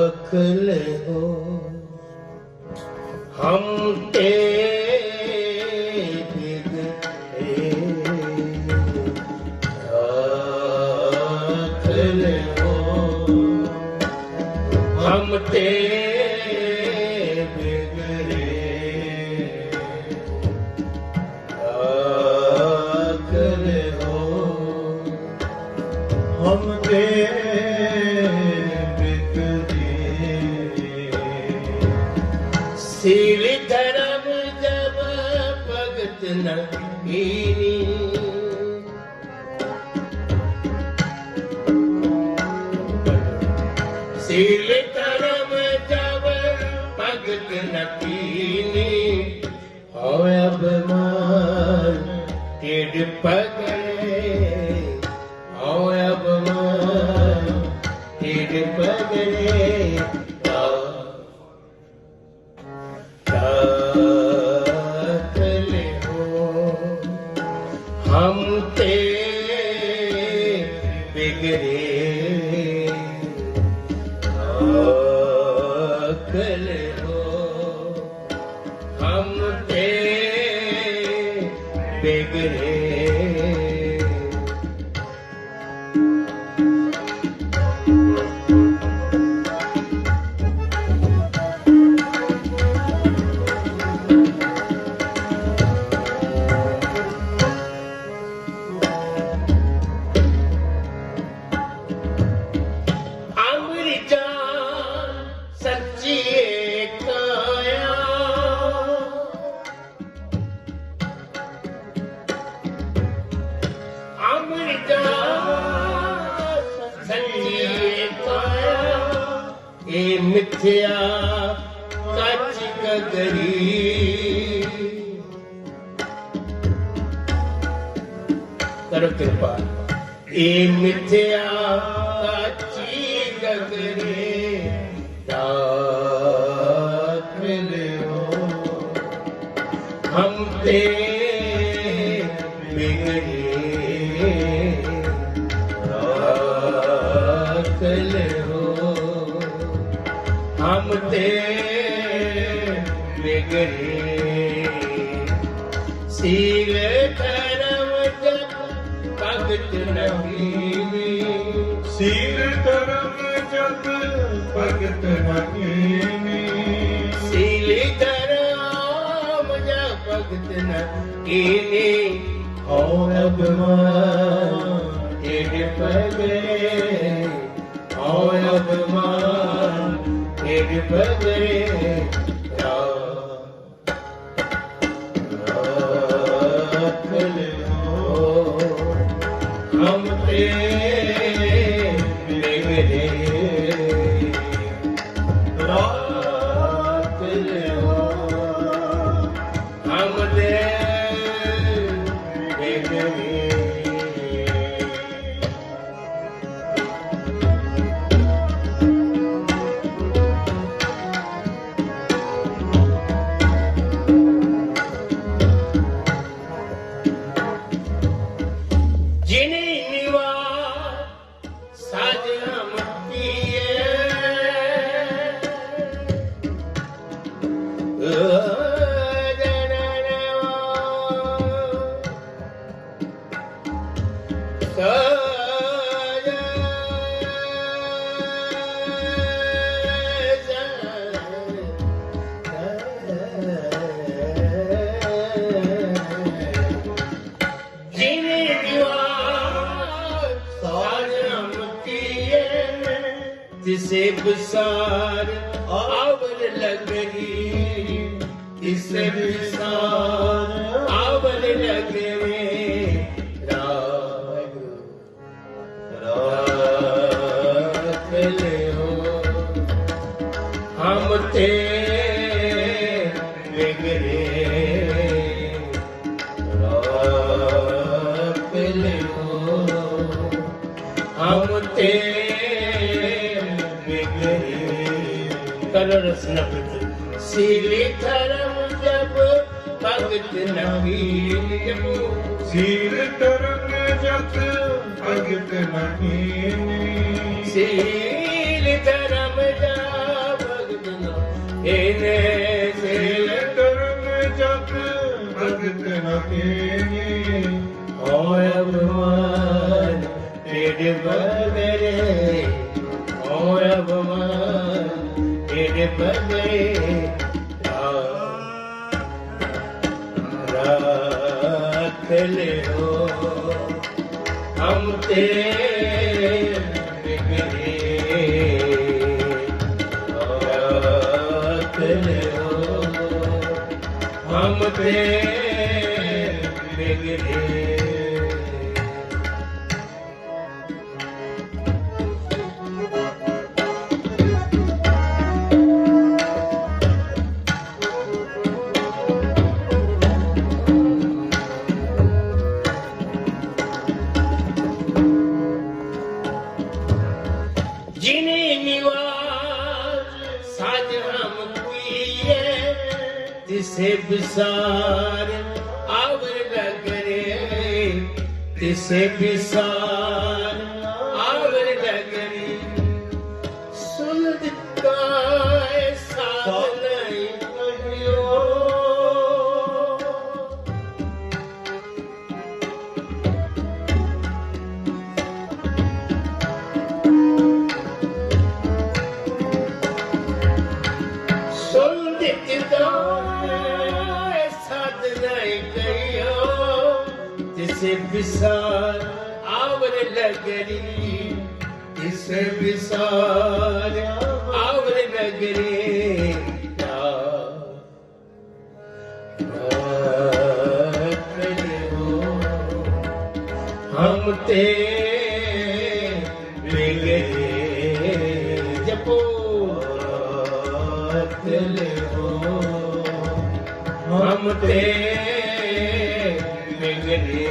अकल हो हम अकल हो हम ते बिगड़े। अकल हो हम ते सील धर्म जब भगत न कीनी। सील धर्म जब भगत न कीनी। हो अब मान टेढ़ पगड़े। हो अब मान टेढ़ पगड़े। हम ते बिगड़े। अकल हो हम ते बिगड़े। ਮਿੱਥਿਆ ਕੱਚ ਕਗਰੀ ਕਰੋ ਕਿਰਪਾ ਇਹ ਮਿੱਥਿਆ ਕੱਚੀ ਕਗਰੀ ਰਾਤ ਮਿਲਿਓ ਹਮ ਤੇ ਬਿਗੜੇ ਰਾਤ ਲਿਓ ਹਮ ਤੇ ਬਿਗੜੇ ਸੀਲ ਕਰਮ ਜਪ ਭਗਤ ਨਹੀਂਵੀ ਸੀਲ ਧਰਮ ਜਪ ਭਗਤ ਨਹੀਂਵੀ ਸੀਲ ਧਰਮ ਜਪ ਭਗਤ ਨਹੀਂਵੀ ਹਉ ਅਭਿਮਾਨ ਏਡ ਪਗਰੇ ਹਉ ਅਭਿਮਾਨ ਏਡ ਪਗਰੇ ਰਾਤ ਮਿਲਿਓ ਹਮ ਤੇ ਬਿਗੜੇ ਰਾਤ ਲਿਓ ਹਮ ਤੇ ਬਿਗੜੇ ਜਿਨੇ ਨਿਵਾਰ ਸਾਜਣਾ ਮੱਤੀਏ ਜਿਨੇ ਨਿਵਾਰ ਸਾਜਣਾ ਮੱਤੀਏ ਤਿਸੇ ਬਸਾਰ ਆਵਲ ਲਗਰੀ ਤਿਸੇ ਬਸਾਰ ਆਵਲ ਲਗਰੇ ਰਾਤ ਲਿਓ ਹਮ ਤੇ ਬਿਗੜੇ ਰਾਤ ਲਿਓ ਹਮ ਤੇ ਬਿਗੜੇ ਕਰ ਰਸਨਾ ਪ੍ਰਤ ਸੀਲੀ ਧਰਮ ਜਪ ਭਗਤ ਨਹੀਂਵੀ ਜਪੋ ਸੀਲ ਧਰਮ ਜਪ ਭਗਤ ਨਹੀਂਵੀ ਸੀਲ ਧਰਮ ਜਪ ਭਗਤ ਨਹੀਂਵੀ ਸੀਲ ਧਰਮ ਜਪ ਭਗਤ ਨਹੀਂਵੀ ਹੋਇ ਅਭਿਮਾਨ ਏਡ ਬਗਰੇ ਹੋਇ ਅਭਿਮਾਨ ਏਡ ਬਗਰੇ ਰਾਤ ਲਿਓ ਹਮ ਤੇ ਬਿਗੜੇ ਰਾਤ ਲਿਓ ਹਮ ਤੇ ਬਿਗੜੇ जिने निवास साज हम कुइए तिसे बिसार आवर लगरे तिसे बिसार आवर लगरे सुन दिता साथ नहीं कहियो तिसे बिसार आवर लगरी तिसे बिसार आवर लगरी हम ते बिगड़े जपो हो हम ते बिगड़े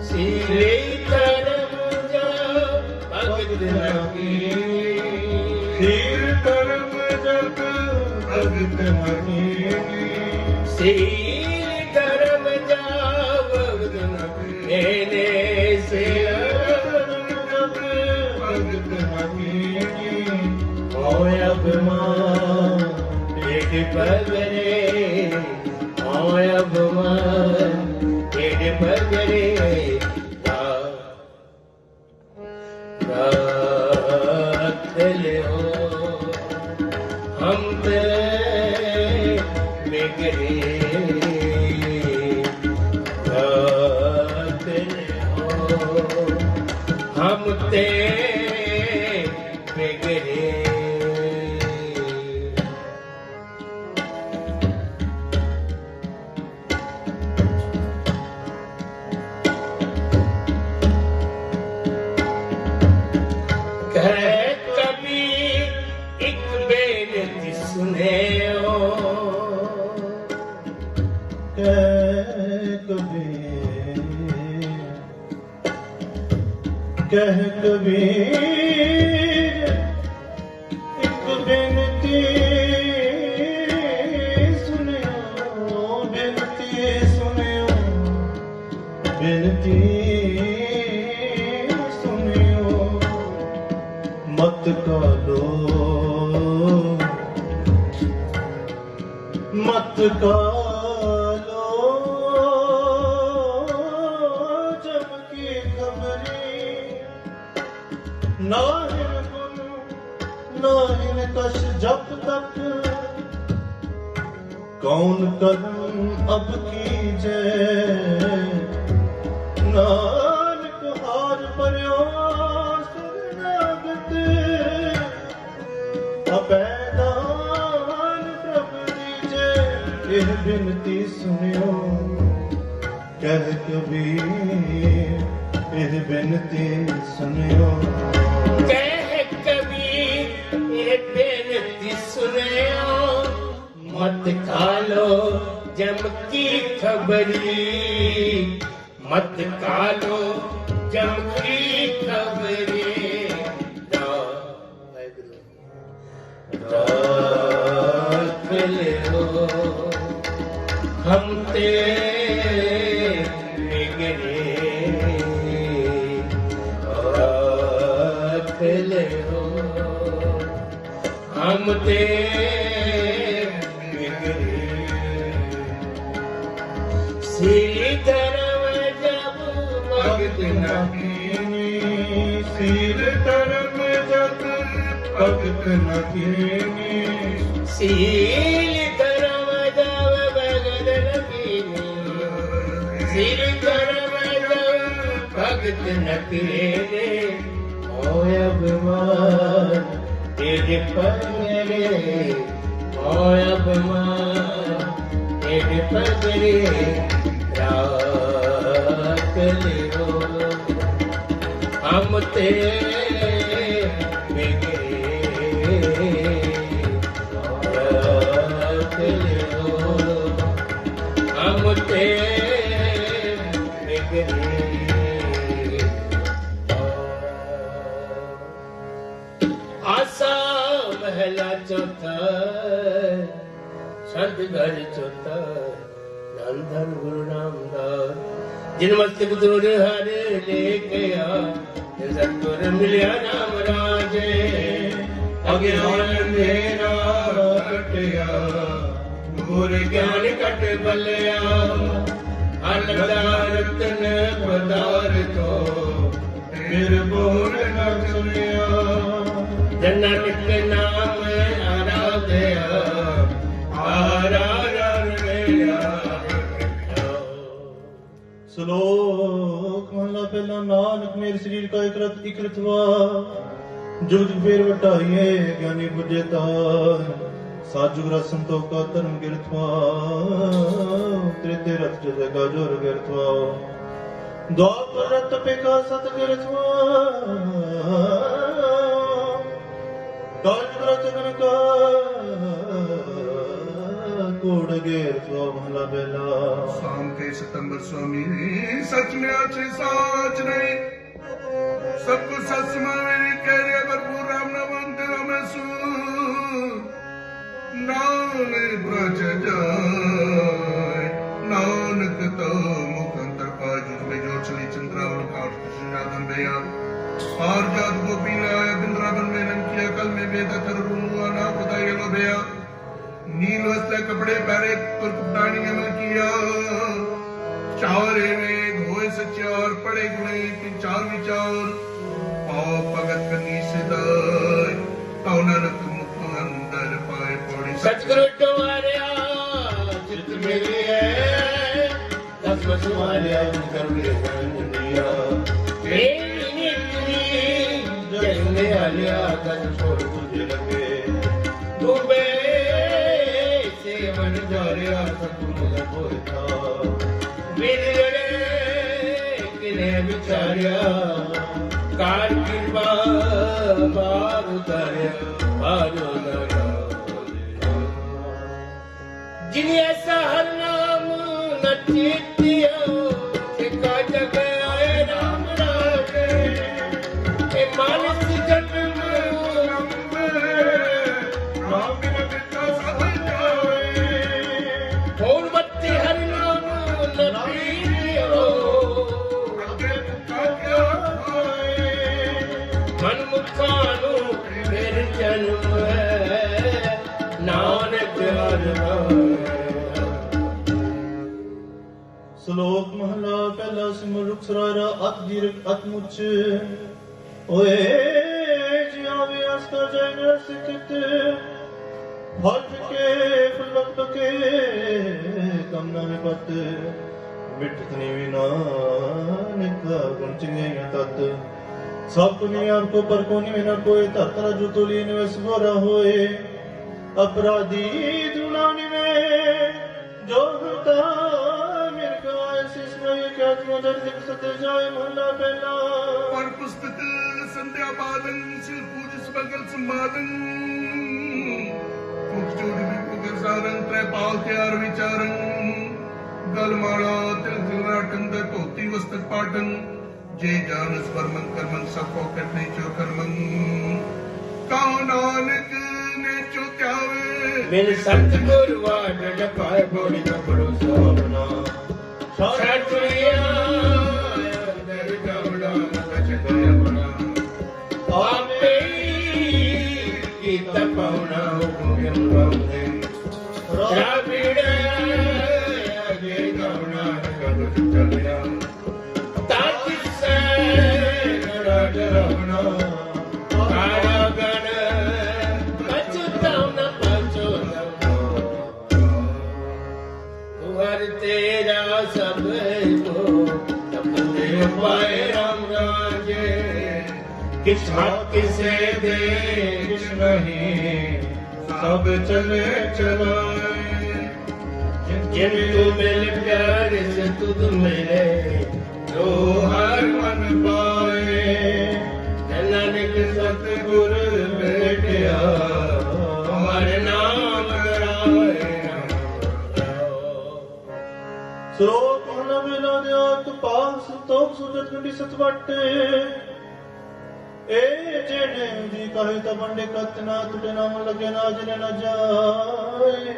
सीले धर्म जा भगत नकी सील धर्म जग भगत नकी सील धर्म जा भगत नकी से जग भगत नकी होय अभिमान पेट पगरे होय अभिमान पेट पगरे राख लियो हम ते बिगड़े राख लियो हम ते बिगड़े कभी एक बेनती सुने कह कबीर एक बेनती सुनियो बेनती सुनियो बेनती सुनियो मत कालो मत कालो जब की खबरी नाहिन गुण नाहिन कश जब तक कौन कदम अब कीजे नानक हार पर्यो शरणागत अपैदान प्रभ दीजे यह बिनती सुनियो कह कबीर यह बिनती सुनियो कह कभी ये बेनती सुनियो मत खालो जम की खबरी मत खालो जम की खबरी राख लियो हम ते बिगड़े राख लियो हम ते बिगड़े श्री धर्म जब भगत नकी सील धर्म जग भगत न कीनी सील धर्म जब भगत नकी सील धर्म जब भगत नकी होय अभिमान तेरे पगरे होय अभिमान तेरे पगरे राख लियो हम ते बिगड़े राख लियो हम ते बिगड़े आसा महला चौथा संत घर चौथा धन धन गुरु रामदास जिन मस्तक तुर हर लेके आ सतगुर मिलिया नाम राजे अज्ञान अंधेरा कटिया गुर ज्ञान कट बलिया अनदान रतन पदार्थो निर्भुल न सुनिया जनक नाम आराध्या श्लोक महला पहला नानक मेरे शरीर का इकृत हुआ जुग जुग फेर वटाइए ज्ञानी बुझे तार साजु रस संतों का धर्म गिरथवा त्रेते रथ जय का जोर गिरथवा द्वापर रथ पे का सत गिरथवा ਕਾਜ ਪ੍ਰਚਗਨ ਕਾ ਕੋੜ ਗੇਰ ਸੋ ਮਹਲਾ ਬੇਲਾ शाम के सितंबर स्वामी सच में अच्छे साच नहीं सबको सच मेरी कह रहे भरपूर राम न बनते हमें सू नानक ब्रज जाय नानक तो मुख अंतर पाय जुग में जो चली चंद्रावल काट कृष्ण यादन बेया और जात गोपी लाया बिंद्रावन में रंग किया कल में वेद कर रूआ ना खुदाई लो बेया नील वस्त्र कपड़े पहरे तुर्कटानी अमल किया चारे वेद होए सचार पढ़े गुणे तीन चार विचार पाओ भगत कनी सिदाय पाओ नरक मुक्त अंदर पाए पौड़ी सतगुरु तुम्हारा चित मेरी है तत्व तुम्हारा करुणे बंदिया तेरी नित्य जन्मे आलिया तन छोड़ तुझे लगे डूबे मन जारिया सतगुरु दा होता विरले किने विचारिया कार कृपा बार उतारिया जिन्हें ऐसा हर नाम न चेतिया का जग आए राम राजे ए मानस जन्म राम बिन बिता सब पूर्वती हर नाम न पीओ मन मुखानु फिर जन्म नानक हर ਸ਼ਲੋਕ ਮਹਲਾ ਪਹਿਲਾ ਸਿਮਰੁਖ ਸਰਾਰਾ ਅਤ ਦੀਰਘ ਅਤ ਮੁਚ ਓਏ ਜਿਆ ਵੀ ਅਸਤਰ ਜੈ ਨਰ ਸਿਕਿਤ ਫਲ ਕੇ ਫੁੱਲਕ ਪਕੇ ਕਮਨਾ ਮੇ ਪਤ ਮਿੱਠ ਤਨੀ ਵਿਨਾ ਨਿਕਾ ਗੁਣ ਚੰਗਿਆ ਤਤ ਸਭ ਕੁਨੀ ਆਪ ਕੋ ਪਰ ਕੋਨੀ ਮੇ ਨ ਕੋਏ ਧਰਤਰਾ ਜੋ ਤੁਲੀ ਨਿਵਸ ਗੋਰਾ ਹੋਏ अपराधी दुलानी में जो होता मेरे का ऐसी सुनाई क्या तुम दर्द सते जाए मोहल्ला पहला पर पुस्तक संध्या बादन सिर पूज सबगल संवादन फुक चोड़ भी पुगर सारन त्रै पाल त्यार विचारन गलमाला तिल तिलराटन द धोती वस्त्र पाटन जे जानस परमन कर्मन सब को करने चो कर्मन कहो नानक ने चो त्यावे मेरे सतगुरु वाट जपाए बोली न बड़ो सोना सतुरिया दर गवड़ा मच गया बड़ा आपे की तपौना हुकुम बंदे राबिड़ आगे गवड़ा कब चलिया ताज से राज रवना तेरा सब को अपने पाए राम राजे किस हक से देश नहीं सब चले चलाए जिन तू मिल प्यार से तुझ मिले जो हर मन पाए नानक सतगुर बैठया हमारे नाम कराए श्लोक महला बेला दियात पास तोक सुजत गंडी सतवट ए जेने जी कहे त बंडे कत ना तुटे नाम लगे ना जने न जाए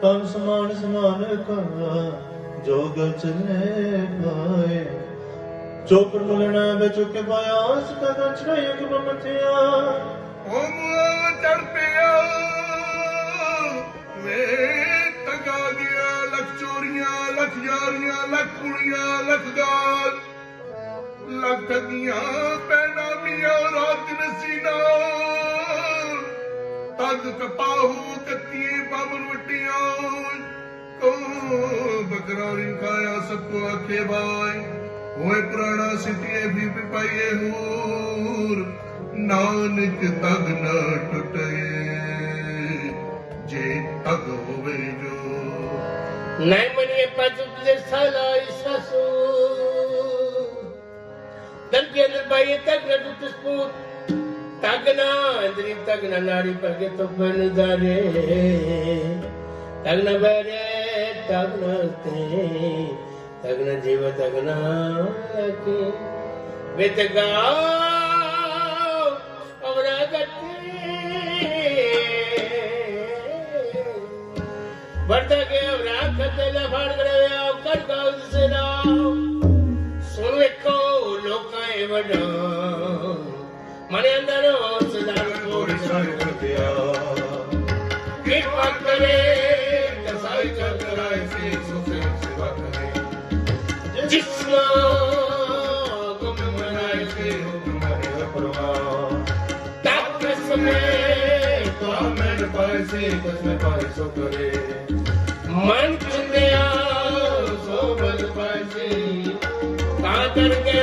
तन समान समान का जोग चले पाए चोकर मुलना बे चुके पाया सका गंचना एक बमथिया ओम चढ़ पिया वे तगा गया लख चोरियां लख यारियां लख कुड़ियां लख गाल लख ठगियां पैना मियां रात नसीना तग कपाहू कत्ती बाबन वटियां को बकरारी खाया सबको आखे भाई होए पुराना सिटिए भी पाइए हूर नानक तग न टुटे जे तग होवे जो नहीं मनिए पचुले साला इससु दल के अंदर बाई तक न टूटस पूत तगना इंद्री तगना नारी पगे तो बनदारे तगना बरे तगना ते तगना जीव तगना के बेतगा अवरागते बढ़ता के अवरागते लफाड़ करे आओ कर गाँव से नाव सुन वेखो लोकाए वडा मने अंदर सदा कोई सारे करदिया कृपा करे साई चतराए से सुसे सेवा करे जिसना तुम मनाए से हुक्म हरि परवाह ताकस में तो मैं पाए से कसम पाए सो करे मन चुनिया सो बल पाए से कादर के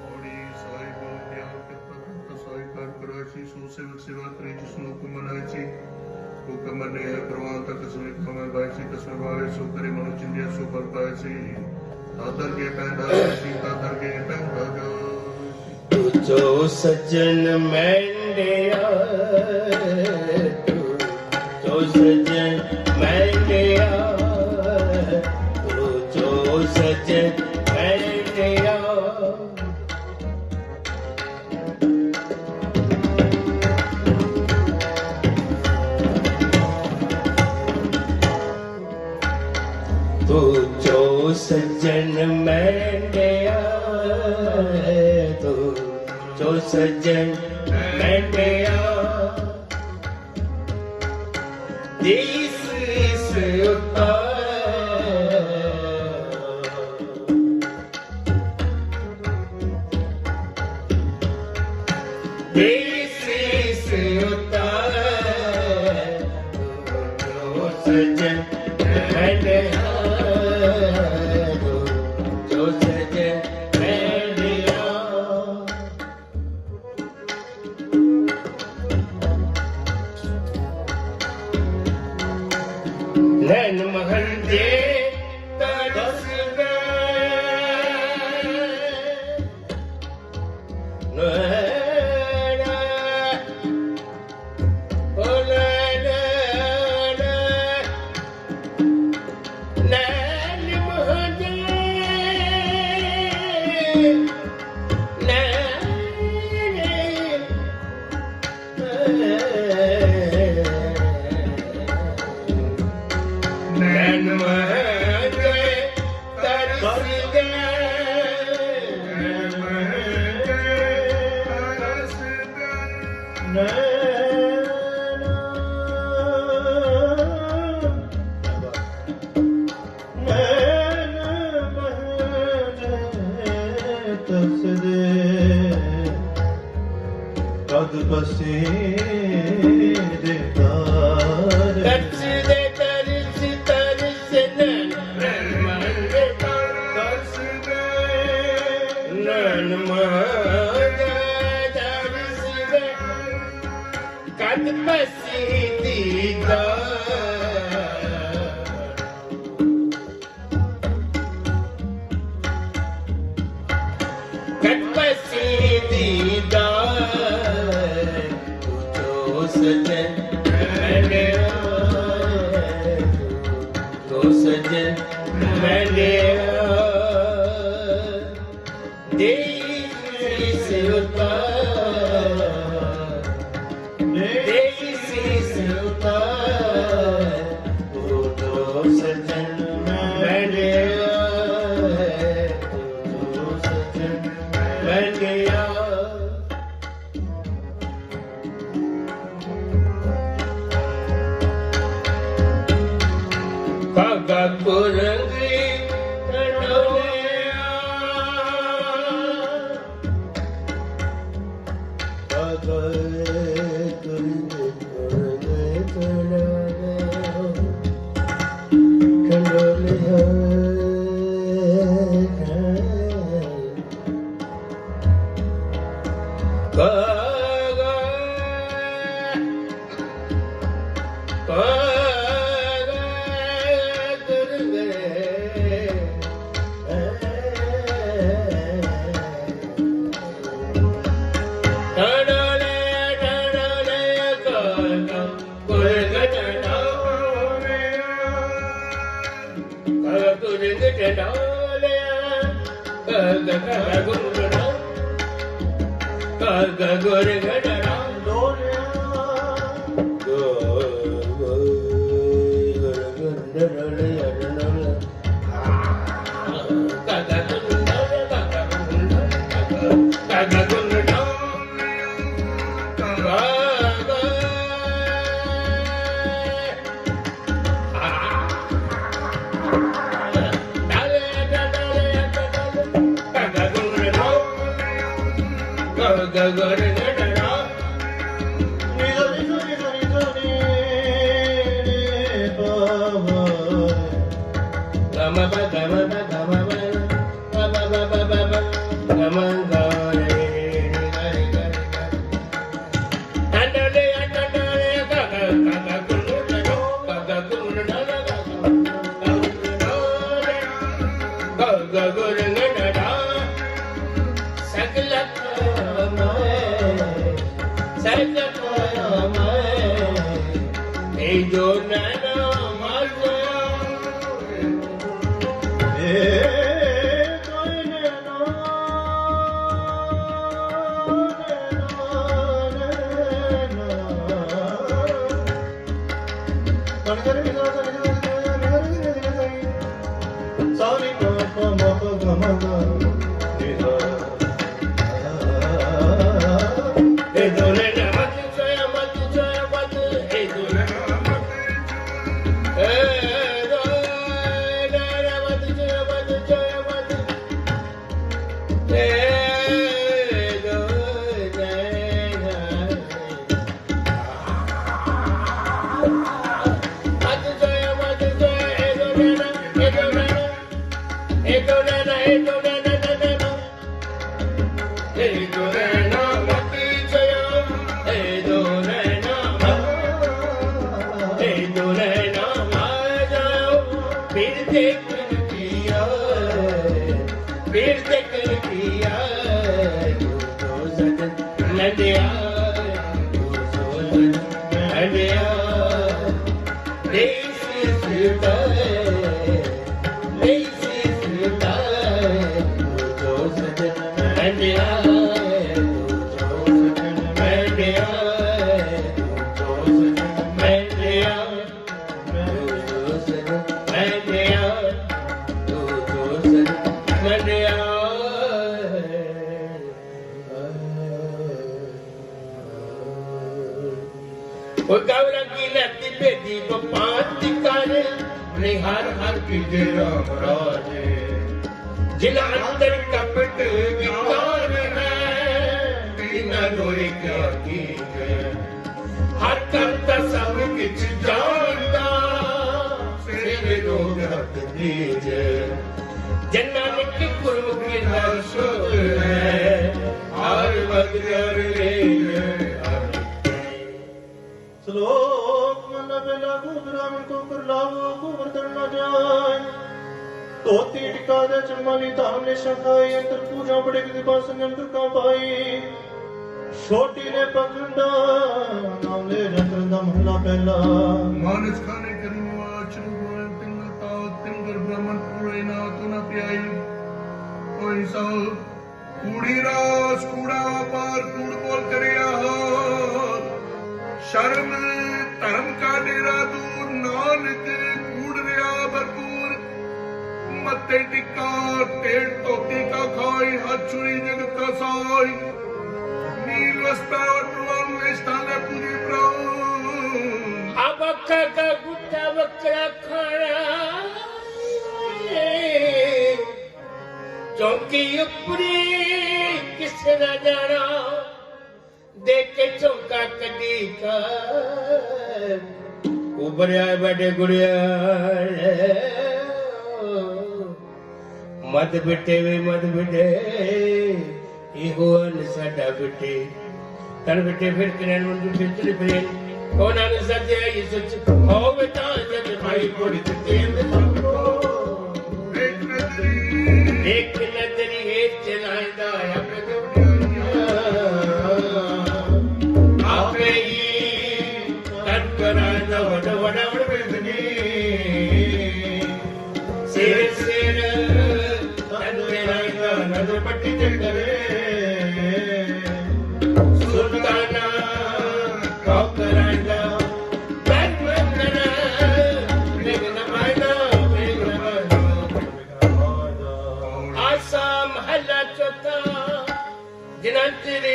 ਔੜੀ ਸਾਈ ਬੋਲ ਗਿਆ ਕਿ ਭਗਤ ਸਾਈ ਕਰ ਕਰਾਚੀ ਸੋ ਸੇਵਕ ਸੇਵਾ ਕਰੇ ਜਿਸ ਨੂੰ ਹੁਕਮ ਮਨਾਏ ਸੀ ਹੁਕਮ ਮੰਨੇ ਹੈ ਪ੍ਰਵਾਨ ਤੱਕ ਸਮੇਂ ਕਮਰ ਬਾਈ ਸੀ ਕਸਮ ਬਾਵੇ ਸੋ ਕਰੇ ਮਨੁ ਚਿੰਦਿਆ ਸੋ ਪਰ ਪਾਏ ਸੀ ਤਾਦਰ ਕੇ ਪੈਂਦਾ ਸੀ ਤਾਦਰ ਕੇ ਪੈਂਦਾ ਜੋ तू जो सजन मैंडिया तू जो सजन मैंडिया तू जो सजन मैंडिया तू जो सजन मैंडिया तू जो सजन मैंडिया देश से देश से जो सजन मैंडिया जो सजन मैंडिया नैन महल दे तरस नैन महल तरस कद बसे देदार तरस दे तरस तरस नैन महल तरस दे नैन महल तरस दे कद बसी दीदार कद बसी दीदार तू जो सजन मैंडिया जो सजन मैंडिया देश से उतार देश से उतार तू जो सजन मैंडिया तू जो सजन मैंडिया कागा कुरंगी कटोलिया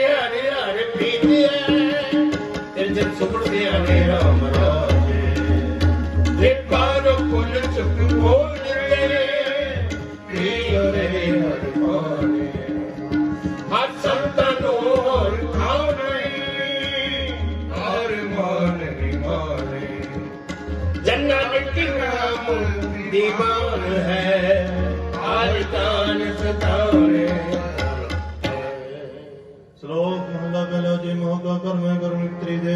हरे हरे प्रीति है तेरे सुख से हरे राम राजे रे पारो कुल चुप बोल तेरे प्रिय मेरे हर पाने हर संतन और खाने हर मान माने जन्नत की नाम दीवान है हर दान सताने ਸ਼ਲੋਕ ਮਹਲਾ ਪਹਿਲਾ ਜੇ ਮੋਹ ਕਾ ਕਰਮੈ ਕਰਮ ਮਿੱਤਰੀ ਦੇ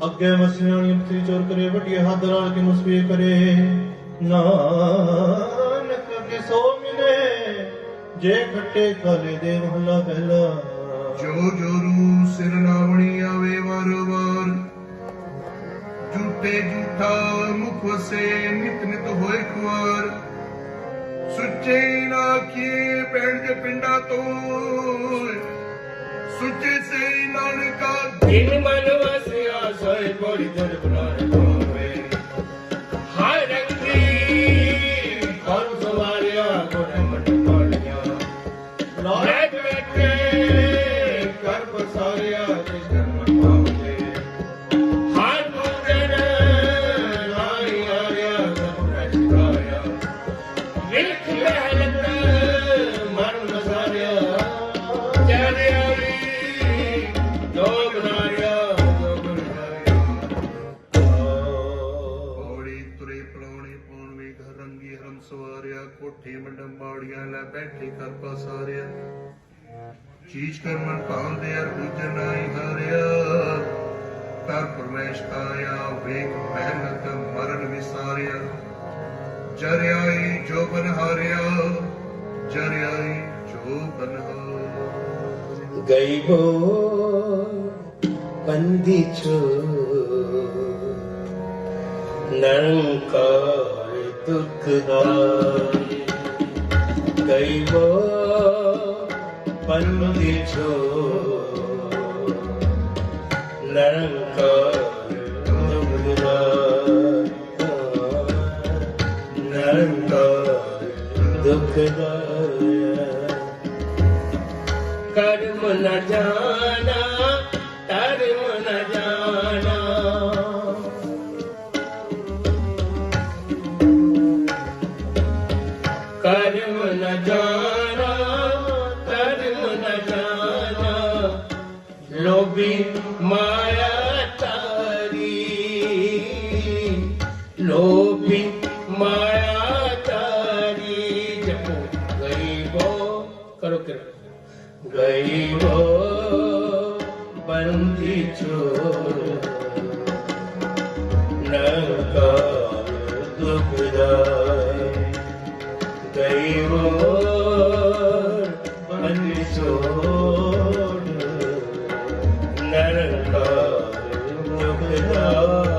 ਅੱਗੇ ਵਸਿਆਣੀ ਮਿੱਤਰੀ ਚੋਰ ਕਰੇ ਵੱਡੀ ਹੱਦ ਰਲ ਕੇ ਮੁਸਫੇ ਕਰੇ ਨਾਨਕ ਕੇ ਸੋ ਮਿਲੇ ਜੇ ਖੱਟੇ ਕਾਲੇ ਦੇ ਮਹਲਾ ਪਹਿਲਾ ਜੋ ਜੋਰੂ ਸਿਰ ਨਾਵਣੀ ਆਵੇ ਵਾਰ ਵਾਰ ਝੂਠੇ ਝੂਠਾ ਮੁਖ ਵਸੇ ਨਿਤ ਨਿਤ ਹੋਏ ਖੁਆਰ ਸੁੱਚੇ ਨਾ ਕੀਏ ਪਿੰਡ ਦੇ ਪਿੰਡਾਂ ਤੋਂ ਸੁੱਚੇ ਸੇ ਨਾਨਕਾ जिन मन वसिया सोए बोली धर बनाने पावे हाय रंगी कौन सवारिया गोट मट पालिया बैठ बैठे कर पसारिया जिस धर्म पावे हाय पूजन लाई आया सब रचकाया विख महलत मन मसारिया चले आई जोग नारिया जोग नारिया ਪੌੜੀ ਤੁਰੇ ਪਲਾਉਣੇ ਪਾਉਣਵੇ ਘਰ ਰੰਗੀ ਹਰਮ ਸਵਾਰਿਆ ਕੋਠੇ ਮੰਡਮ ਬਾੜੀਆਂ ਲੈ ਬੈਠੇ ਕਰ ਪਸਾਰਿਆ ਚੀਜ਼ ਕਰ ਮਨ ਪਾਉਂਦੇ ਅਰ ਦੂਜਾ ਨਾਈ ਹਾਰਿਆ ਕਰ ਪਰਮੇਸ਼ ਆਇਆ ਵੇਖ ਮਿਹਨਤ ਮਰਨ ਵਿਸਾਰਿਆ ਜਰਿਆਈ ਜੋ ਬਨ ਹਾਰਿਆ ਜਰਿਆਈ ਜੋ ਬਨ ਹਾਰਿਆ गई वो बंदी छो नरंकार दुखदाई गई वो बंदी छो नरंकार दुखदाई नरंकार दुखदाई कर्म न जाना धर्म न जाना कर्म न जाना धर्म न जाना लोभी माया तारी लोभी माया तारी जपो गई वो करो करो गई वो बंदी चोर नरकार दुखदाई गई वो बंदी चोर नरकार दुखदाई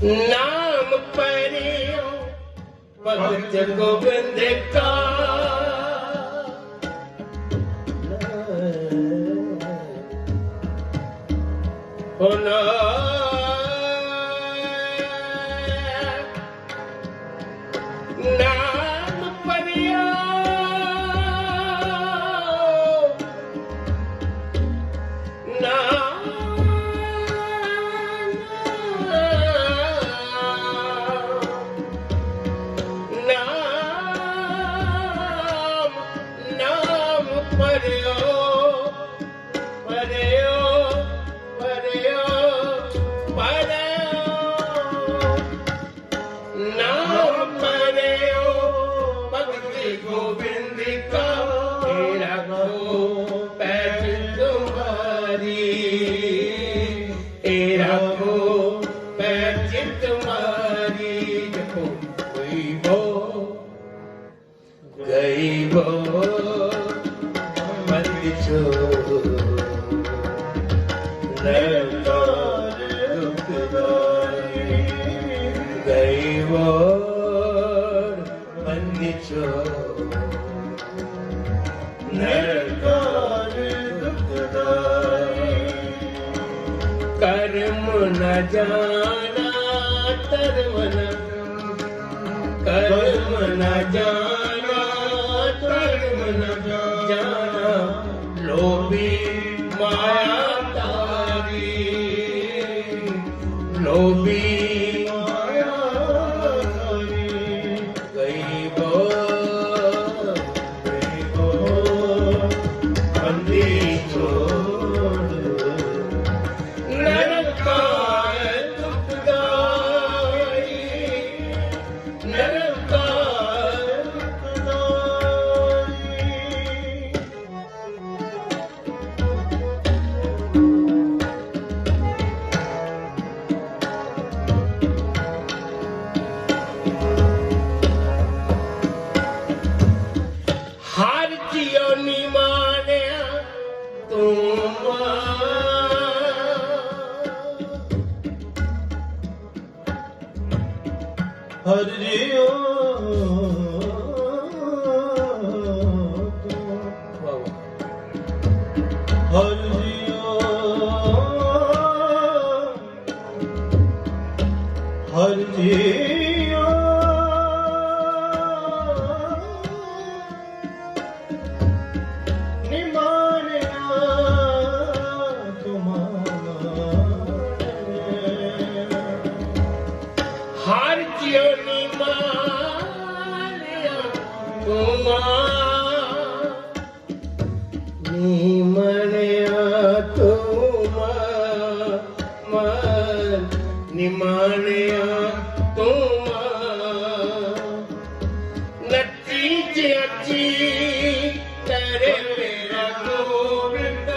नाम परियो भगत गोविंद का होना नाम परियो गोविंद का रखो पैर तुम्हारी रखो पैर तुम्हारी देखो गई वो बंद छो नरकार दुखदाई गई वो बंद छो न जाना धर्म न कर्म न जाना धर्म न जाना लोभी माया तारी लोभी माया तारी गई वो बंदी छोड़ नरकाय दुखदाई नरकाय दुखदाई हर जियो निमानिया तुम हर जियो हर जियो हर जियो निमानिया तुम्हारे हर जियो निमानिया तुम निमनिया तुम निमनिया तुम नची जची तेरे मेरा गोविंद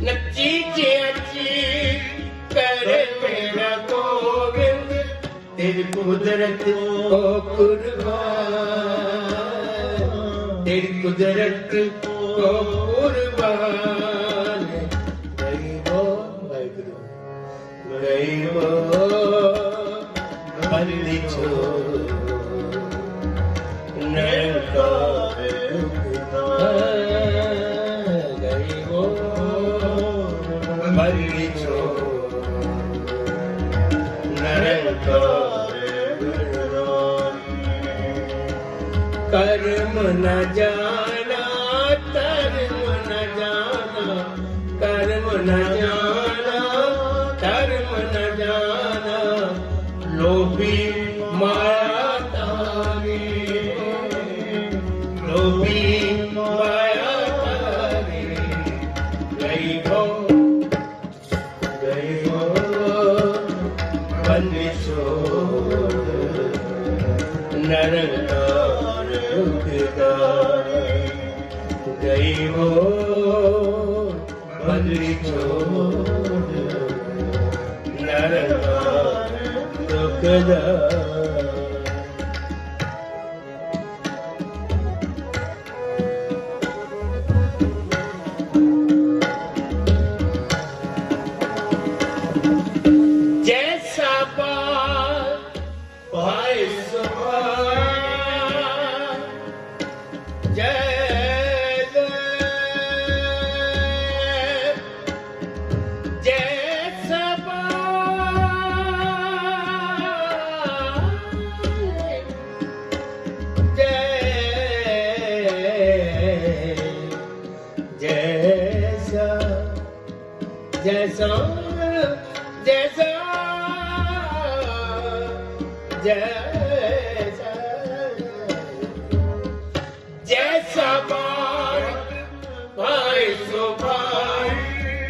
नची जची करे मेरा गोविंद तेरी कुदरत को कुर्बान तेरी कुदरत को कुर्बान गई वो बंदी छोड़ नरकाय गई वो बंदी छोड़ नरकाय कर्म न जाना धर्म न जाना कर्म न जाना धर्म न जाना लोभी माया तारी लोभी माया तारी गई वो बंदी छोड़ नरकाय दुखदाई गई वो बंदी छोड़ नरकाय दुखदाई जैसा भाई सुभान जय जैसा जैसा जैसा जैसा जैसा जैसा भाई सो भाई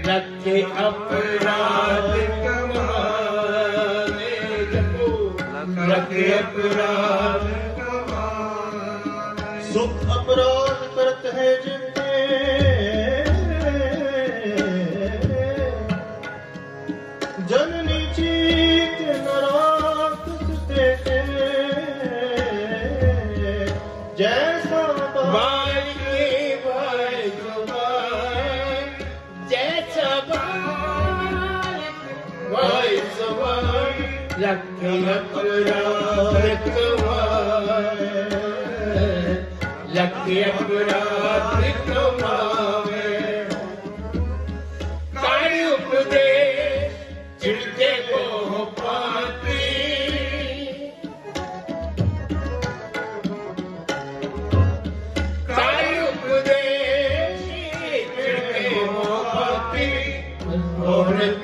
रखे अपराध कमाने रखे अपराध सुख अपराध करत है जिनके जननी चीत नराक सुते जैसा भाई के भाई को भाई जैसा भाई सो भाई रखे अपराध कमाए लखे अपराध कमावे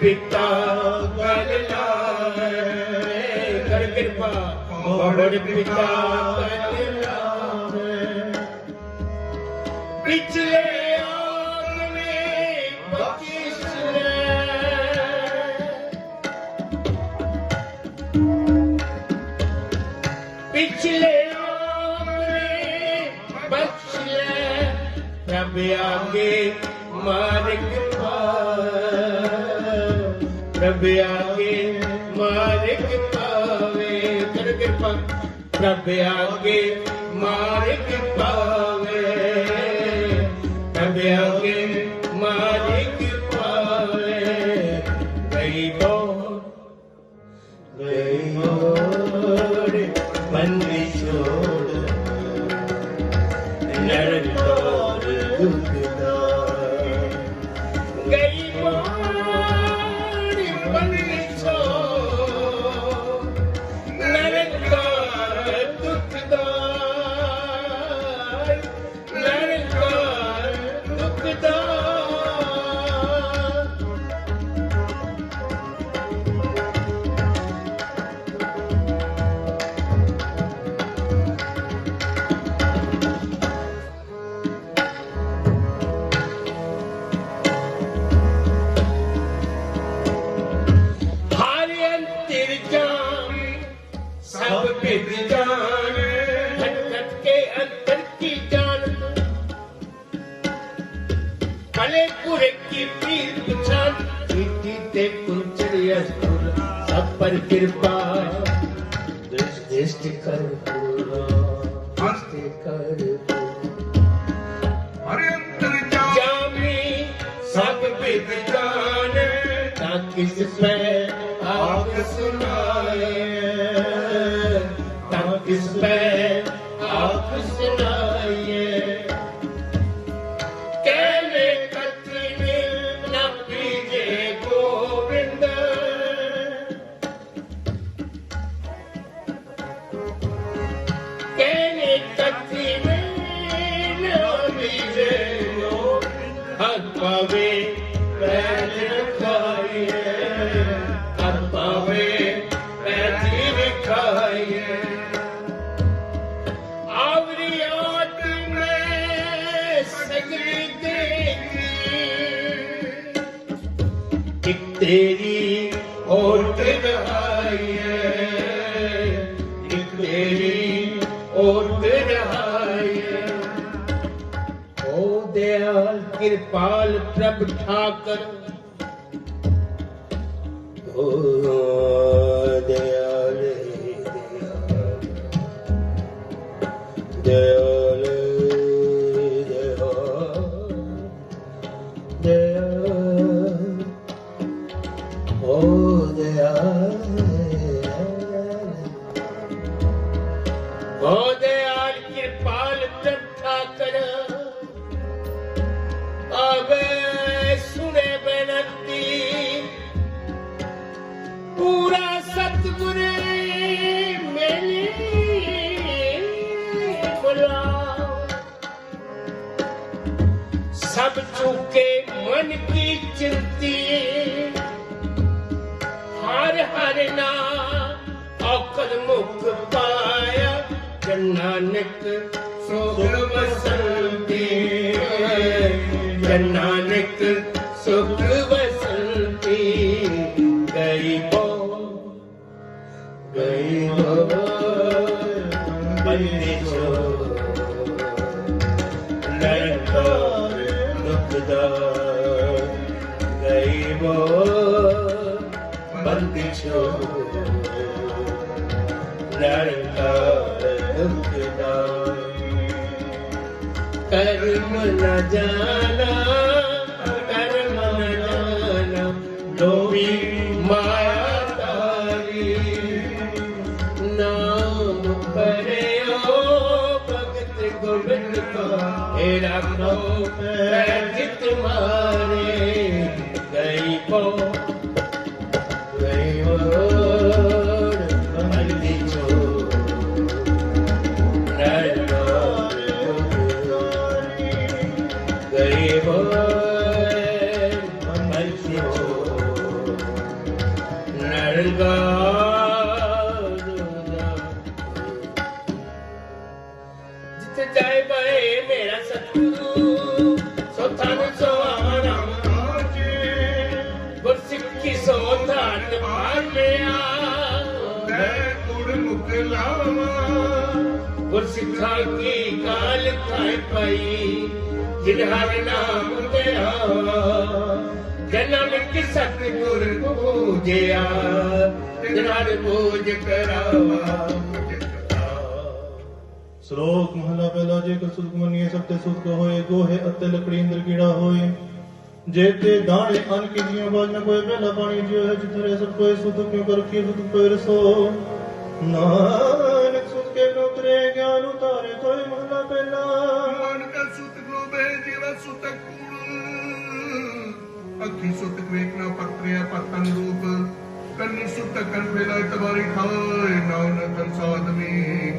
पिता कल लाए कर कृपा बड़ पिता कल लाए पिछले आग में बख्शिश पिछले आग में बख्श ले रब आगे मार्ग प्रभ आगे मार्ग पावे कर कृपा प्रभ आगे मार्ग पावे प्रभ आगे मार्ग पावे गई बोर बंदी छोड़ नरक और दुखदार गई पर कृपा दृष्टि कर जामी सब विद जान ना किस पे आग सुनाए ना किस पे आग सुनाए कहने कतने न पीजे गोविंद पावे पैर खाइए हर पावे पैर खाइए आवरियात में सगरी देखी एक तेरी ओट रहाइए एक तेरी ओट रहाइए दयाल कृपाल प्रभ ठाकर ओ दयाल दयाल दयाल ओ दयाल कृपाल प्रभ ठाकर आवे सुने बेनती पूरा सतगुर मेरी बुला सब चूके मन की चिंती हर हर ना औखद मुख पाया जन नानक सुख बसंती जन नानक सुख बसंती गरीबो बंदी छो नरकार दुखदार गरीबो बंदी छो नरकार दुखदार कर्म न जाना कर्म न जाना लोभी माया तारी नाम करे ओ भगत गोविंद का हे राखो जित मारे गई पो बंदी छो गरीब ਜਿੱਥੇ ਜਾਏ ਬਏ ਮੇਰਾ ਸਤਿਗੁਰੂ ਸੋ ਥਨ ਸੋ ਆਰਾਮ ਰਾਜੇ ਗੁਰਸਿੱਖੀ ਸੋ ਧਨ ਪਾਲਿਆ ਮੈਂ ਗੁਰਮੁਖ ਲਾਵਾਂ ਗੁਰਸਿੱਖਾਂ ਕੀ ਕਾਲ ਖਾਇ ਪਈ ਜਿਨ ਹਰਿ ਨਾਮ ਤੇ ਆਵਾ ਜਨਮ ਕਿ ਸਤਿਗੁਰ ਪੂਜਿਆ ਜਿਨ ਹਰਿ ਪੂਜ ਕਰਾਵਾ ਸ਼ਲੋਕ ਮਹਲਾ ਪਹਿਲਾ। ਜੇਕਰ ਸੁਖ ਮੰਨੀਏ ਸਭ ਤੇ ਸੁਖ ਹੋਏ ਗੋਹੇ ਅਤੇ ਲੱਕੜੀ ਅੰਦਰ ਕੀੜਾ ਹੋਏ ਜੇ ਤੇ ਦਾਣੇ ਅਨ ਕੀ ਜੀਉ ਬਾਜ ਨ ਕੋਈ ਪਹਿਲਾ ਪਾਣੀ ਜਿਉ ਹੈ ਜਿਤਰੇ ਸਭ ਕੋਈ ਸੁਧ ਕਿਉ ਕਰ ਕੀ ਸੁਧ ਕੋਈ ਰਸੋ ਨਾਨਕ ਸੁਧ ਕੇ ਨੋਤਰੇ ਗਿਆਨ ਉਤਾਰੇ ਤੋਏ ਮਹਲਾ ਪਹਿਲਾ। ਮਨ ਕਾ ਸੁਤ ਗੋਬੇ ਜੀਵਾ ਸੁਤ ਕੂੜ ਅੱਖੀ ਸੁਤ ਵੇਖਣਾ ਪਤਰਿਆ ਪਤਨ ਰੂਪ ਕੰਨੀ ਸੁਤ ਕਨ ਫੇਲਾ ਤਵਾਰੀ ਖਾਏ ਨਾਨਕ ਸੰਸਾਦਮੀ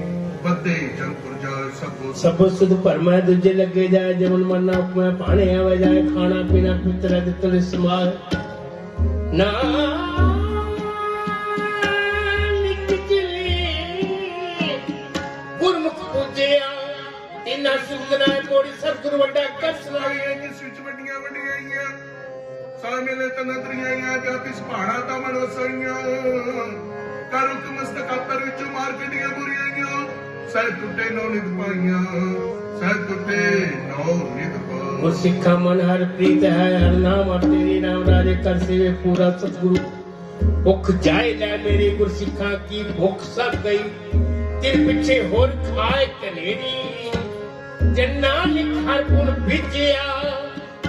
ਬੱਦੇ ਜੰਪੁਰ ਜਾਏ ਸਭੋ ਸਭ ਸੁਧ ਭਰਮੈ ਦੂਜੇ ਲੱਗੇ ਜਾਏ ਜਮਨ ਮਨ ਆਪਮੈ ਭਾਣੇ ਆਵੇ ਜਾਏ ਖਾਣਾ ਪੀਣਾ ਪਿਤਰ ਦਿੱਤਰ ਸਮਾਰ ਨਾਨਕ ਚਲੀ ਗੁਰਮੁਖ ਪੂਜਿਆ ਤਿਨਾ ਸੁੰਦਰਾ ਕੋੜੀ ਸਤਿਗੁਰ ਵੱਡਾ ਕਰ ਸੁਣਾਈਏ ਜਿਸ ਵਿੱਚ ਵੱਡੀਆਂ ਵੱਡੀਆਂ ਸਾਮੇਲੇ ਤਨਤਰੀਆਂ ਜਾਂ ਤਿਸ ਪਹਾੜਾ ਤਾਂ ਮਨ ਵਸਾਈਆਂ ਕਰੁਕ ਮਸਤਕਾਤਰ ਵਿੱਚ ਮਾਰ ਕੱਢੀਆਂ ਬੁਰੀਆਂ ਸਹਿ ਟੁੱਟੇ ਨੌ ਨਿਤ ਪਾਈਆਂ ਸਹਿ ਟੁੱਟੇ ਨੌ ਨਿਤ ਪਾਈਆਂ ਗੁਰਸਿੱਖਾ ਮਨ ਹਰ ਪ੍ਰੀਤ ਹੈ ਹਰ ਨਾਮ ਹਰ ਤੇਰੀ ਨਾਮ ਰਾਜੇ ਕਰ ਸੇਵੇ ਪੂਰਾ ਸਤਿਗੁਰੂ ਭੁੱਖ ਜਾਏ ਲੈ ਮੇਰੀ ਗੁਰਸਿੱਖਾ ਕੀ ਭੁੱਖ ਸਭ ਗਈ ਤਿਰ ਪਿੱਛੇ ਹੋਰ ਖਾਏ ਕਨੇਰੀ ਜੰਨਾ ਲਿਖ ਹਰ ਗੁਣ ਭਿਜਿਆ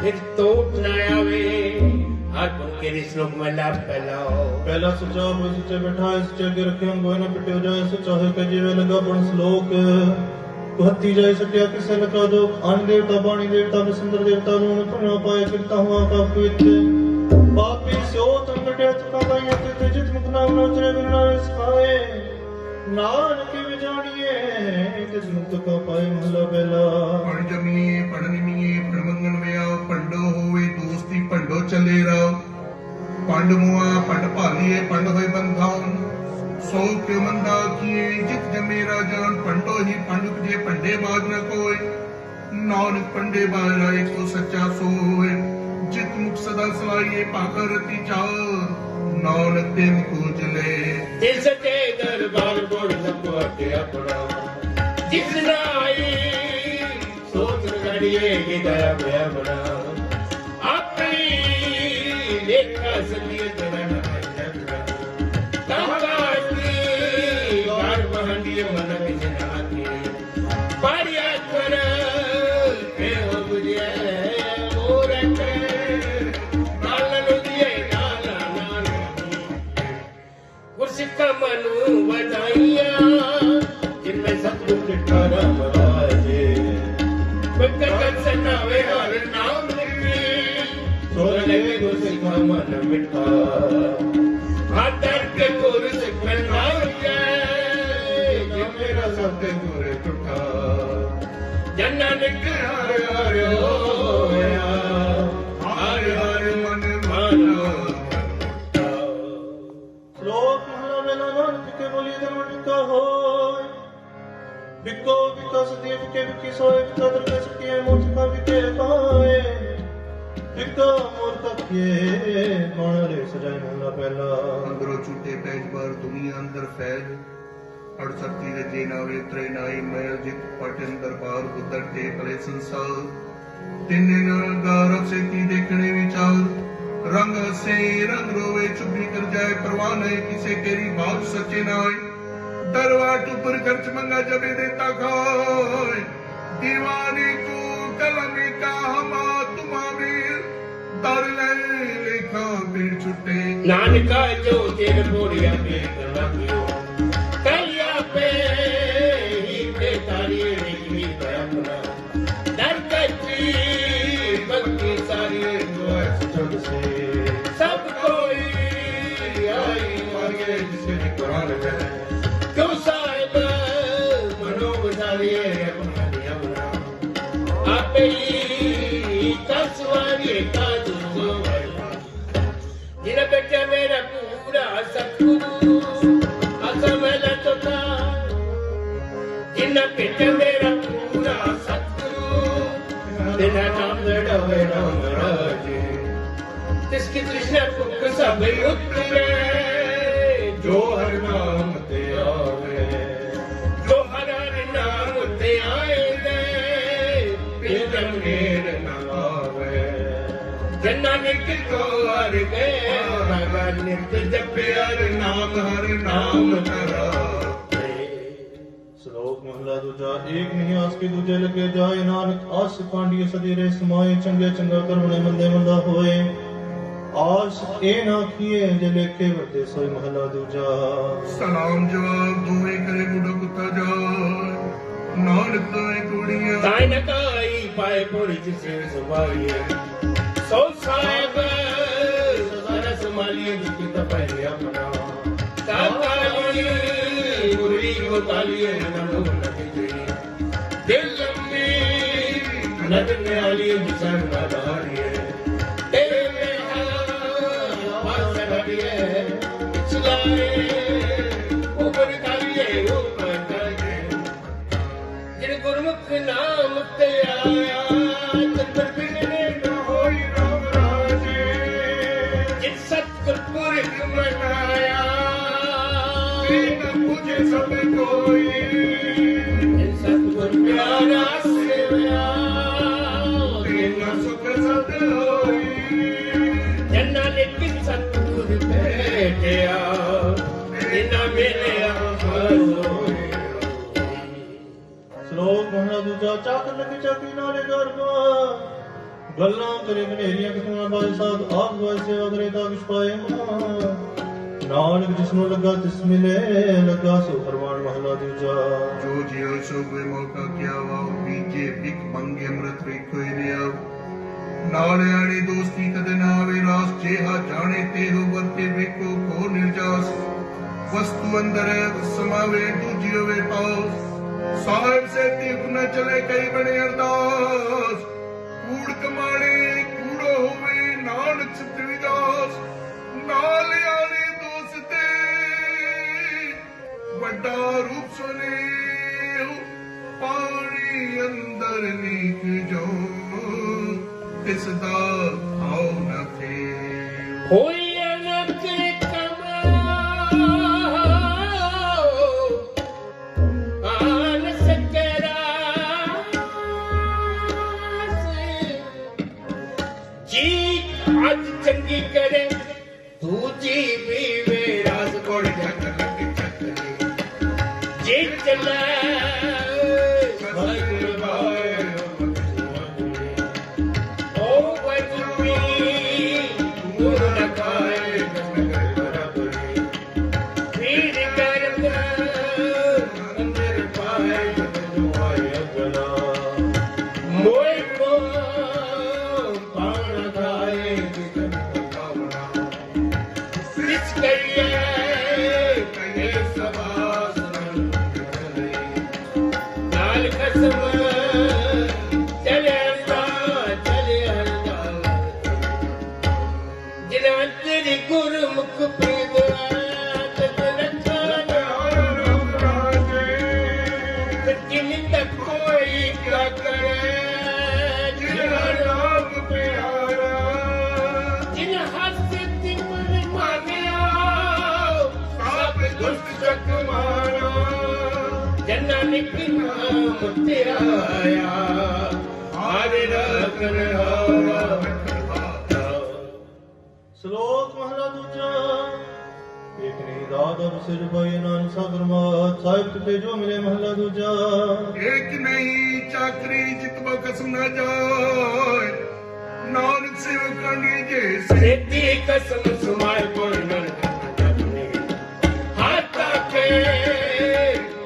ਫਿਰ ਤੋਟ ਨਾ ਆਵੇ ਹਰ ਗੁਣ ਕੇ ਰਿਸ਼ਲੋਕ ਮੈਂ ਲਾਭ ਪਹਿਲਾਓ ਪਹਿਲਾ ਸੱਚਾ ਹੋਇ ਸੱਚੇ ਬਿਠਾਏ ਸੱਚੇ ਅੱਗੇ ਰੱਖਿਓ ਗੋਇ ਨ ਪਿਟਿਓ ਜਾਏ ਸੱਚਾ ਹੋਇ ਕੇ ਜੀਵੇ ਲਗਾ ਪਣ ਸ਼ਲੋਕ ਹੱਤੀ ਜਾਏ ਸੱਟਿਆ ਕਿਸੇ ਲਗਾ ਦੋ ਅਨ ਦੇਵਤਾ ਬਾਣੀ ਦੇਵਤਾ ਵਿਸੰਦਰ ਦੇਵਤਾ ਨੂੰ ਪੁਨਿਆ ਪਾਏ ਕਿਰਤਾ ਹੁਆ ਪਾਪ ਵਿੱਚ ਪਾਪੀ ਸੋ ਤਨ ਕਟਿਆ ਤੁਕਾ ਗਾਇਆ ਤੇ ਜਿਤ ਮੁਖ ਨਾਮ ਨਾ ਉਚਰੇ ਬਿਨ ਨਾਮ ਸਿਖਾਏ ਨਾਨਕ ਵਿਜਾਣੀਏ ਤਿਸ ਮੁਕਤ ਕਾ ਪਾਏ ਮਹਲਾ ਪਹਿਲਾ। ਪੜ ਜਮੀਏ ਪੜ ਨਿਮੀਏ ਪੜ ਮੰਗਣ ਵਿਆ ਪੰਡੋ ਹੋਵੇ ਦੋਸਤੀ ਪੰਡੋ ਚੱਲੇ ਰਾਓ ਪੰਡ ਮੁਆ ਪੰਡ ਭਾਲੀਏ ਪੰਡ ਹੋਏ ਬੰਧਾਨ ਸੋ ਕਿਉ ਮੰਦਾ ਕੀਏ ਜਿਤ ਜਮੇ ਰਾਜਾਨ ਪੰਡੋ ਹੀ ਪੰਡੁਕ ਜੇ ਪੰਡੇ ਬਾਜ ਨ ਕੋਈ ਨਾਨਕ ਪੰਡੇ ਬਾਜ ਰਾਏ ਕੋ ਸੱਚਾ ਸੋਏ ਜਿਤ ਮੁਖ ਸਦਾ ਸਲਾਈਏ ਪਾਕਰ ਰਤੀ ਚਾਰ ਨਾਨਕ ਤੇ ਮੁਖ ਉਜਲੇ ਦਿਲ ਸੱਚੇ ਦਰਬਾਰ ਬੋੜ ਸਭ ਕੇ ਆਪਣਾ ਜਿਸ ਨਾਈ ਸੋਚ ਕਰੀਏ ਕਿ ਦਇਆ ਪਿਆ ਬਣਾ ਆਪਣੀ ਲੇਖਾ ਸੰਗੀਤ ਕਰਨ ਤਮਕਾਤੀ ਵਾਰ ਬਹੰਦੀ ਮਨ ਵਿੱਚ ਨਾਤੀ ਪਾੜਿਆ ਕਰ ਕੇ ਹੋ ਬੁਝੇ ਮੋਰ ਕੇ ਨਾਲ ਲੁਧੀਏ ਨਾਲ ਗੁਰਸਿੱਖਾ ਮਨੁ ਵਧਾਈਆ ਜਿਨਮੇ ਸਤਿਗੁਰ ਕਿਠਾ ਰਾਮ ਰਾਜੇ ਬੱਕਰ ਸਨਾਵੇ ਹਰ ਨਾਮ ਲਿਖੀ ਸੋ ਲਗੇ ਗੁਰਸਿੱਖਾ ਮਨ ਮਿਠਾ ਆਦਰ ਕੇ ਗੁਰਸਿੱਖ ਨਾਈਏ ਜੇ ਮੇਰਾ ਸਤਿਗੁਰ ਟੁੱਟਾ ਜਨਾਂ ਨਿਕਰ ਹਰ ਹੋਇਆ ਹਰ ਹਰ ਮਨ ਮਾਨਾ ਸ਼ਲੋਕ ਮਹਲਾ ਪਹਿਲਾ। ਨਾਨਕ ਕੇ ਬੋਲੀਏ ਧਰਮ ਨਿਕਾ ਹੋਏ ਬਿਕੋ ਬਿਕੋ ਸਦੀ ਬਿਕੇ ਬਿਕੀ ਸੋਏ ਬਿਕਾ ਦਰਗਹਿ ਸਕਿਏ ਮੂਰਖਾਂ ਬਿਕੇ ਪਾਏ ਬਿਕਾ ਮੂਰਖ ਕੀਏ ਕੌਣ ਰੇ ਸਜਾਏ ਮਹਲਾ ਪਹਿਲਾ। ਅੰਦਰੋਂ ਝੂਠੇ ਪੈਜਬਾਰ ਦੁਨੀਆ ਅੰਦਰ ਫੈਲ ਅੜ ਸਕਤੀ ਦੇ ਜੇ ਨਾ ਵੇਤਰੇ ਨਾਈ ਮੈਲ ਜਿਤ ਪਟ ਅੰਦਰ ਬਾਰ ਉਦਰ ਤੇ ਭਲੇ ਸੰਸਾਰ ਤਿੰਨੇ ਨਾਲ ਗਾਰਵ ਸੇ ਤੀ ਦੇਖਣੇ ਵਿਚਾਰ ਰੰਗ ਸੇ ਰੰਗ ਰੋਵੇ ਚੁੱਪੀ ਕਰ ਜਾਏ ਪਰਵਾਹ ਨਹੀਂ ਕਿਸੇ ਤੇਰੀ ਬਾਤ ਸੱਚੇ ਨਾਏ दरवाट ऊपर खर्च मंगा जबे देता खाए दीवानी को कलमी का हमा तुम्हारे दर ले लेखा पेड़ छुट्टे नानका जो तेरे बोरिया पे करवातियो कलिया पे ही पे तारी निकली अपना दर कच्ची भक्ति सारी जो छोड़ से सब कोई आई मारे जिसे कुरान में क्यों साहिब मनो बसारिए अपना दिया बना आपे ही तस्वारी का जो जिन बेटा मेरा पूरा सतगुरु असमल चुका जिन्ना पिट मेरा पूरा सतगुरु तेरा नाम लड़ावे राम राजे तिसकी तृष्णा भुख सब उतरे जो हर नाम ते आवे जो हर नाम ते आएंगे फिर मेर न आवे जन्ना निक को हर गए भगवान नित जपे हर नाम धरा श्लोक महला दूजा एक नहीं आस के दूजे लगे जाए नानक आस पांडिय सदीरे समाए चंगे चंगा करमने मंदे मंदा होए आस ए ना किए जे लेखे वर्ते सोई महला दूजा सलाम जवाब दोवे करे बुढ़ा कुत्ता जाए नानक दोवे कुड़ियां ताई न काई पाए पूरी जिसे सुभाइए सो साहेब सारा संभालिए जिसकी तपैया अपना काकाली पूरी को तालिए नमो नबी दिल में नदन आली जिसे नदारिए तेरे में पास नदिए चलाए ऊपर तालिए ऊपर तालिए जिन गुरमुख नाम ते आया तन बिगड़े न होई राम राजे जिन सतगुर पुरख मनाया बिन मुझे सब कोई जिन सतगुर प्यारा सेवया बिन सुख सत होई जन्ना लिख सतगुर भेटिया जिन्ना मिलिया होए श्लोक महला दूजा चाकर लगे चाकी नाले गरबा गल्लां करे घनेरियां कितों बाय साध आप बाय सेवा करे ता किछ पाए नानक जिसनु लगा तिस मिले लगा सो फरमान महला दूजा जो जियो सो कोई मौका क्या वाओ बीजे बिक मंगे अमृत वे कोई रिया नाले आड़ी दोस्ती कदे ना आवे रास जेहा जाने ते हो वर्ते वेको को निर्जास वस्तु अंदर समावे दूजियो वे पास साहिब से तीर्थ न चले कई बड़े अरदास कूड़ कमाणे कूड़ो होवे नानक सतविदास नाल आले दोस्ते वड्डा रूप सुने पानी अंदर नीक जो तिसदा आओ न थे होई अनक कमाओ आन सकरा जी आज चंगी करे दूजी भी वे राज कोड़ जग लग चकरी जी चला सतगुर भाए ओ बजमी गुर लगाए बराबरी फिर करत अंदर पाए दुआए अगला मोय को पान खाए बिगन भावना सिच करिए कहे सबास नाल कसम चले हरदा जिन्हें तेरी गुरमुख प्रीत जिन तक कोई क्या करे जिन हाथ तिमन मांगया साप दुष्ट चक मारा जन्ना निकला मुझे आया आरे रखन हारा श्लोक महला दूजा एक नहीं दाद अब सिर भाई नानक सागर मात साहिब ते जो मिले महला दूजा एक नहीं चाकरी जितबा कसम न जाए नानक सेवकानी जे सिद्धि कसम सुमाय पूर्णन हाथ के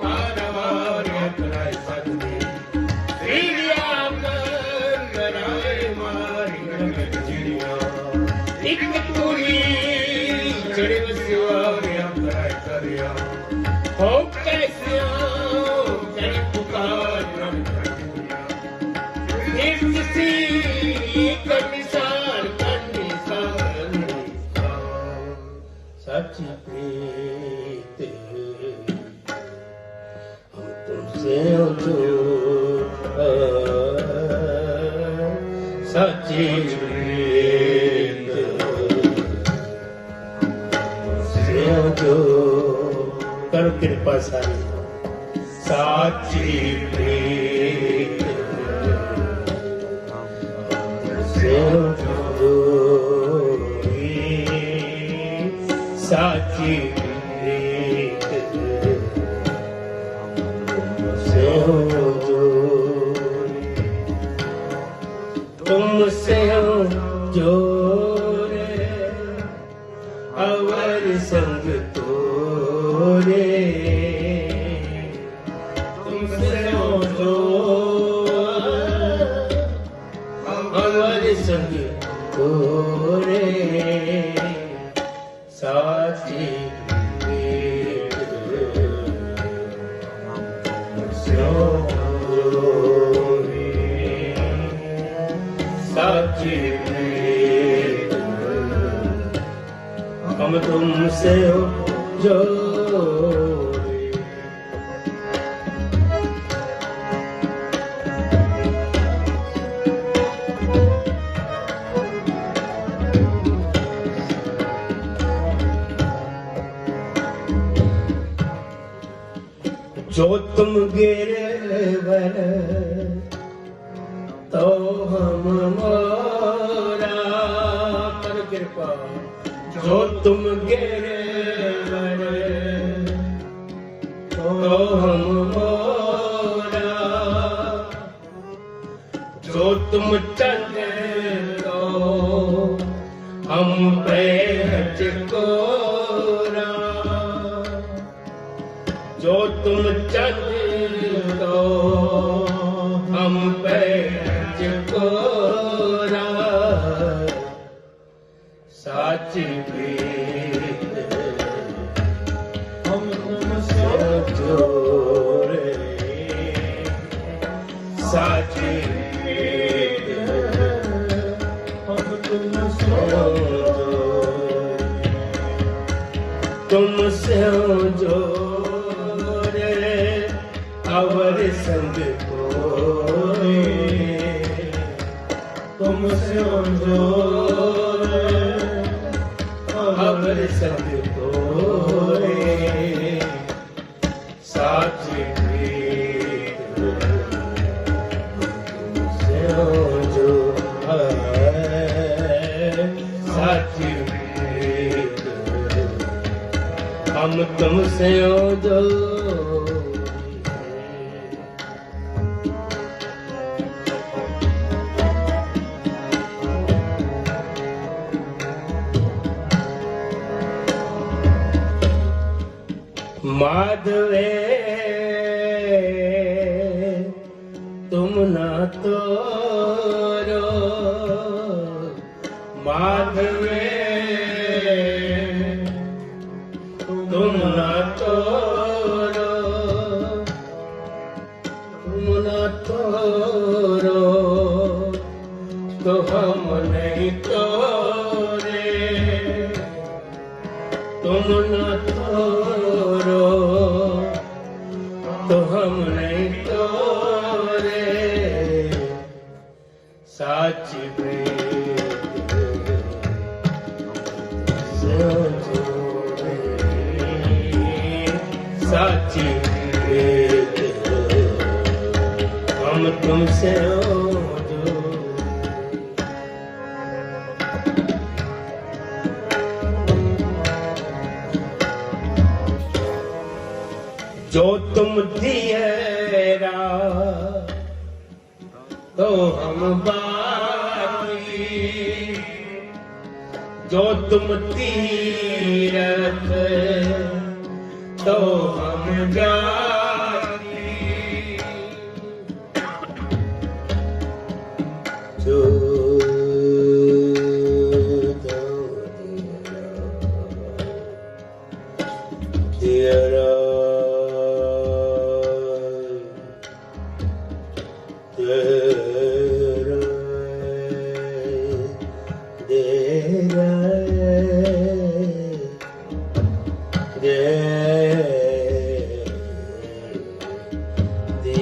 पारवार अपनाए सदने सीरिया कराए मारी नगद चिड़िया एक तुरी चढ़े वसिवार अपनाए करिया हो कैसे जन पुकार ब्रह्म निश्चित कमिसार जो साची प्रीत जो करो कृपा सारी साची प्रीत साची प्रीत तुमसे हो जोरे अवर संग तोरे तुमसे हो जोरे अवर संग तोरे साची प्रीत साची प्रीत हम तुमसे हो जोड़े जो तुम गिरवर तो हम मोरा कर कृपा जो तुम गिरवर तो हम मोरा जो तुम चंद तो हम पे चकोरा जो तुम चंद तो हम पे चकोरा साची प्रीत हम तुमसे जोड़े साची प्रीत हम तुमसे तुमसे जोड़े अवर संग कोई तुमसे जोड़े अवर संग कोई साची प्रीत तुमसे जो साची प्रीत हम तुमसे जो माधवे तुम ना तोरो माधवे तुम ना तोरो तुम ना तोरो तो हम नहीं तोरे तुम ना तोरो तो हम नहीं तोरे साची प्रीत साची प्रीत हम तुमसे जो तुम दिएरा तो हम बाकी जो तुम तीरथ तो हम जाती जो तेरा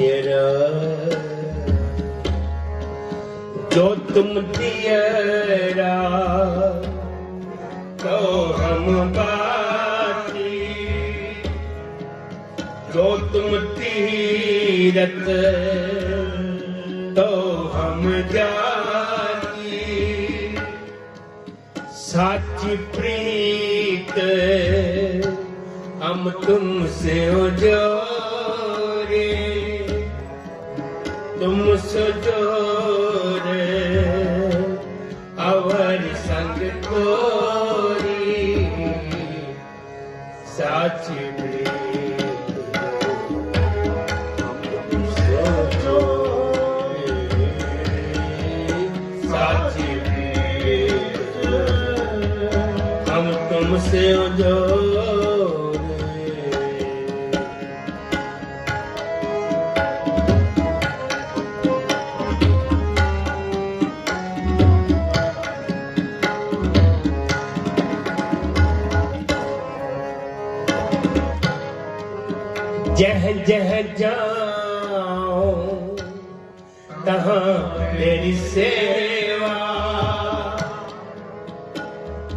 दियरा जो तुम दियरा तो हम बाती जो तुम तीरथ तो हम जाती साची प्रीत हम तुमसे जोरे तुमसे जोरे अवर संग कोरी साची प्रीत तुमसे जोरे साची प्रीत हम तुमसे जोरे जह जह जाओ तहाँ तेरी सेवा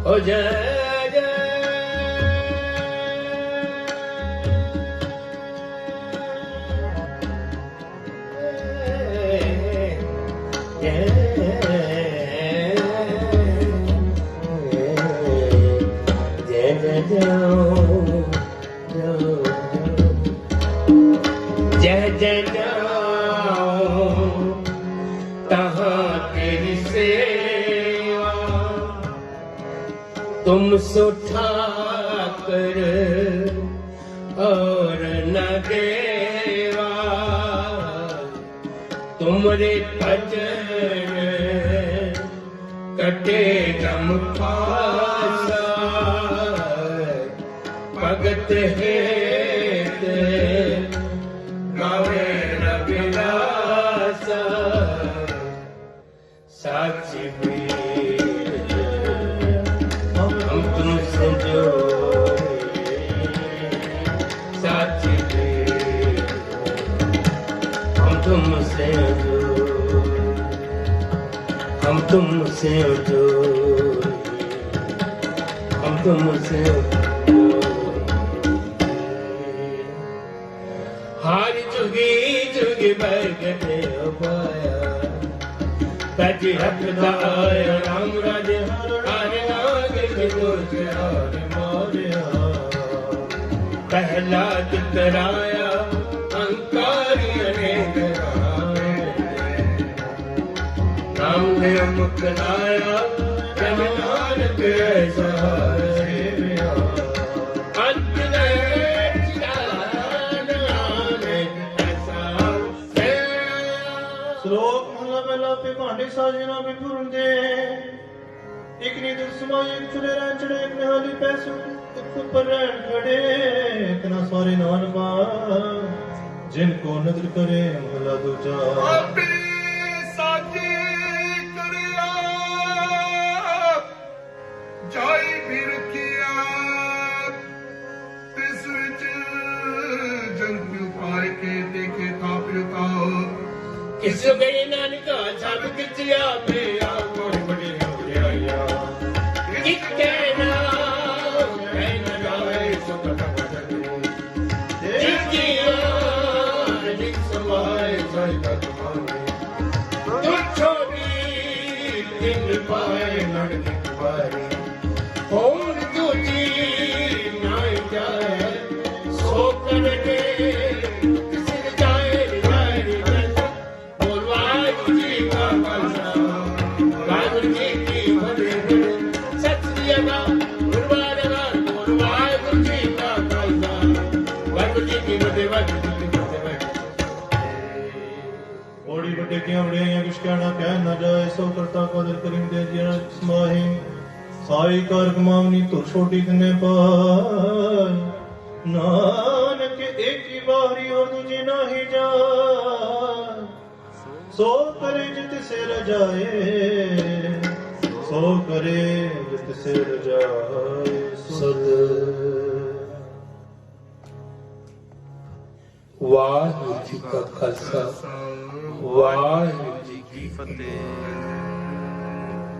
हो जय जय जय जाओ तहाँ तेरी सेवा तुम सुठा कर और न देवा तुमरे भजन कटे गम पासा भगत है गावे रविलासा साची प्रीत हम तुमसे जोड़े साची प्रीत हम तुमसे जोड़े हम तुमसे जोड़े हम तुमसे हार जुगी जुगी बरगते पाया बज हकदार राम राजे हर नाग के दोष और मोरिया पहला दितराया अंकारी अनेक नाम ने मुकलाया जब नानक सहारे श्लोक महला पहला पे भांडे साजना भी पूर्ण दे एक नी दुख समाई एक चुले रहन चढ़े एक निहाली पैसों एक ऊपर रहन खड़े इतना सारे नानका जिनको नजर करे महला दूजा ਆਪੇ ਸਾਜੀ ਕਰਿਆ ਜਾਈ ਵੀ ਰਖਿਆ ਤਿਸ ਵਿੱਚ ਜੰਗ ਪਾਇ ਕੇ ਦੇਖੇ ਤਾਂ ਪਿਤਾਓ किस गई नानका सब किचिया पे आओ बड़े हो आया किक कहना गावे सुख भजन जिकिया जिक समाए साई कतमाने तू छोड़ी दिन पाए लड़के कुबारी और तुझी नाई जाए सो करके ओड़ी बटे क्या बड़े या कुछ कहना कह न जाए सो करता कदर करीम दे जिया समाही साई कर गमावनी तो छोटी तने पाई नानक एक ही बारी और दूजी ना ही जाए सो करे जित से रजाए सो करे जित से रजाए सुध ਵਾਹਿਗੁਰੂ ਜੀ ਕਾ ਖਾਲਸਾ ਵਾਹਿਗੁਰੂ ਜੀ ਕੀ ਫਤਿਹ।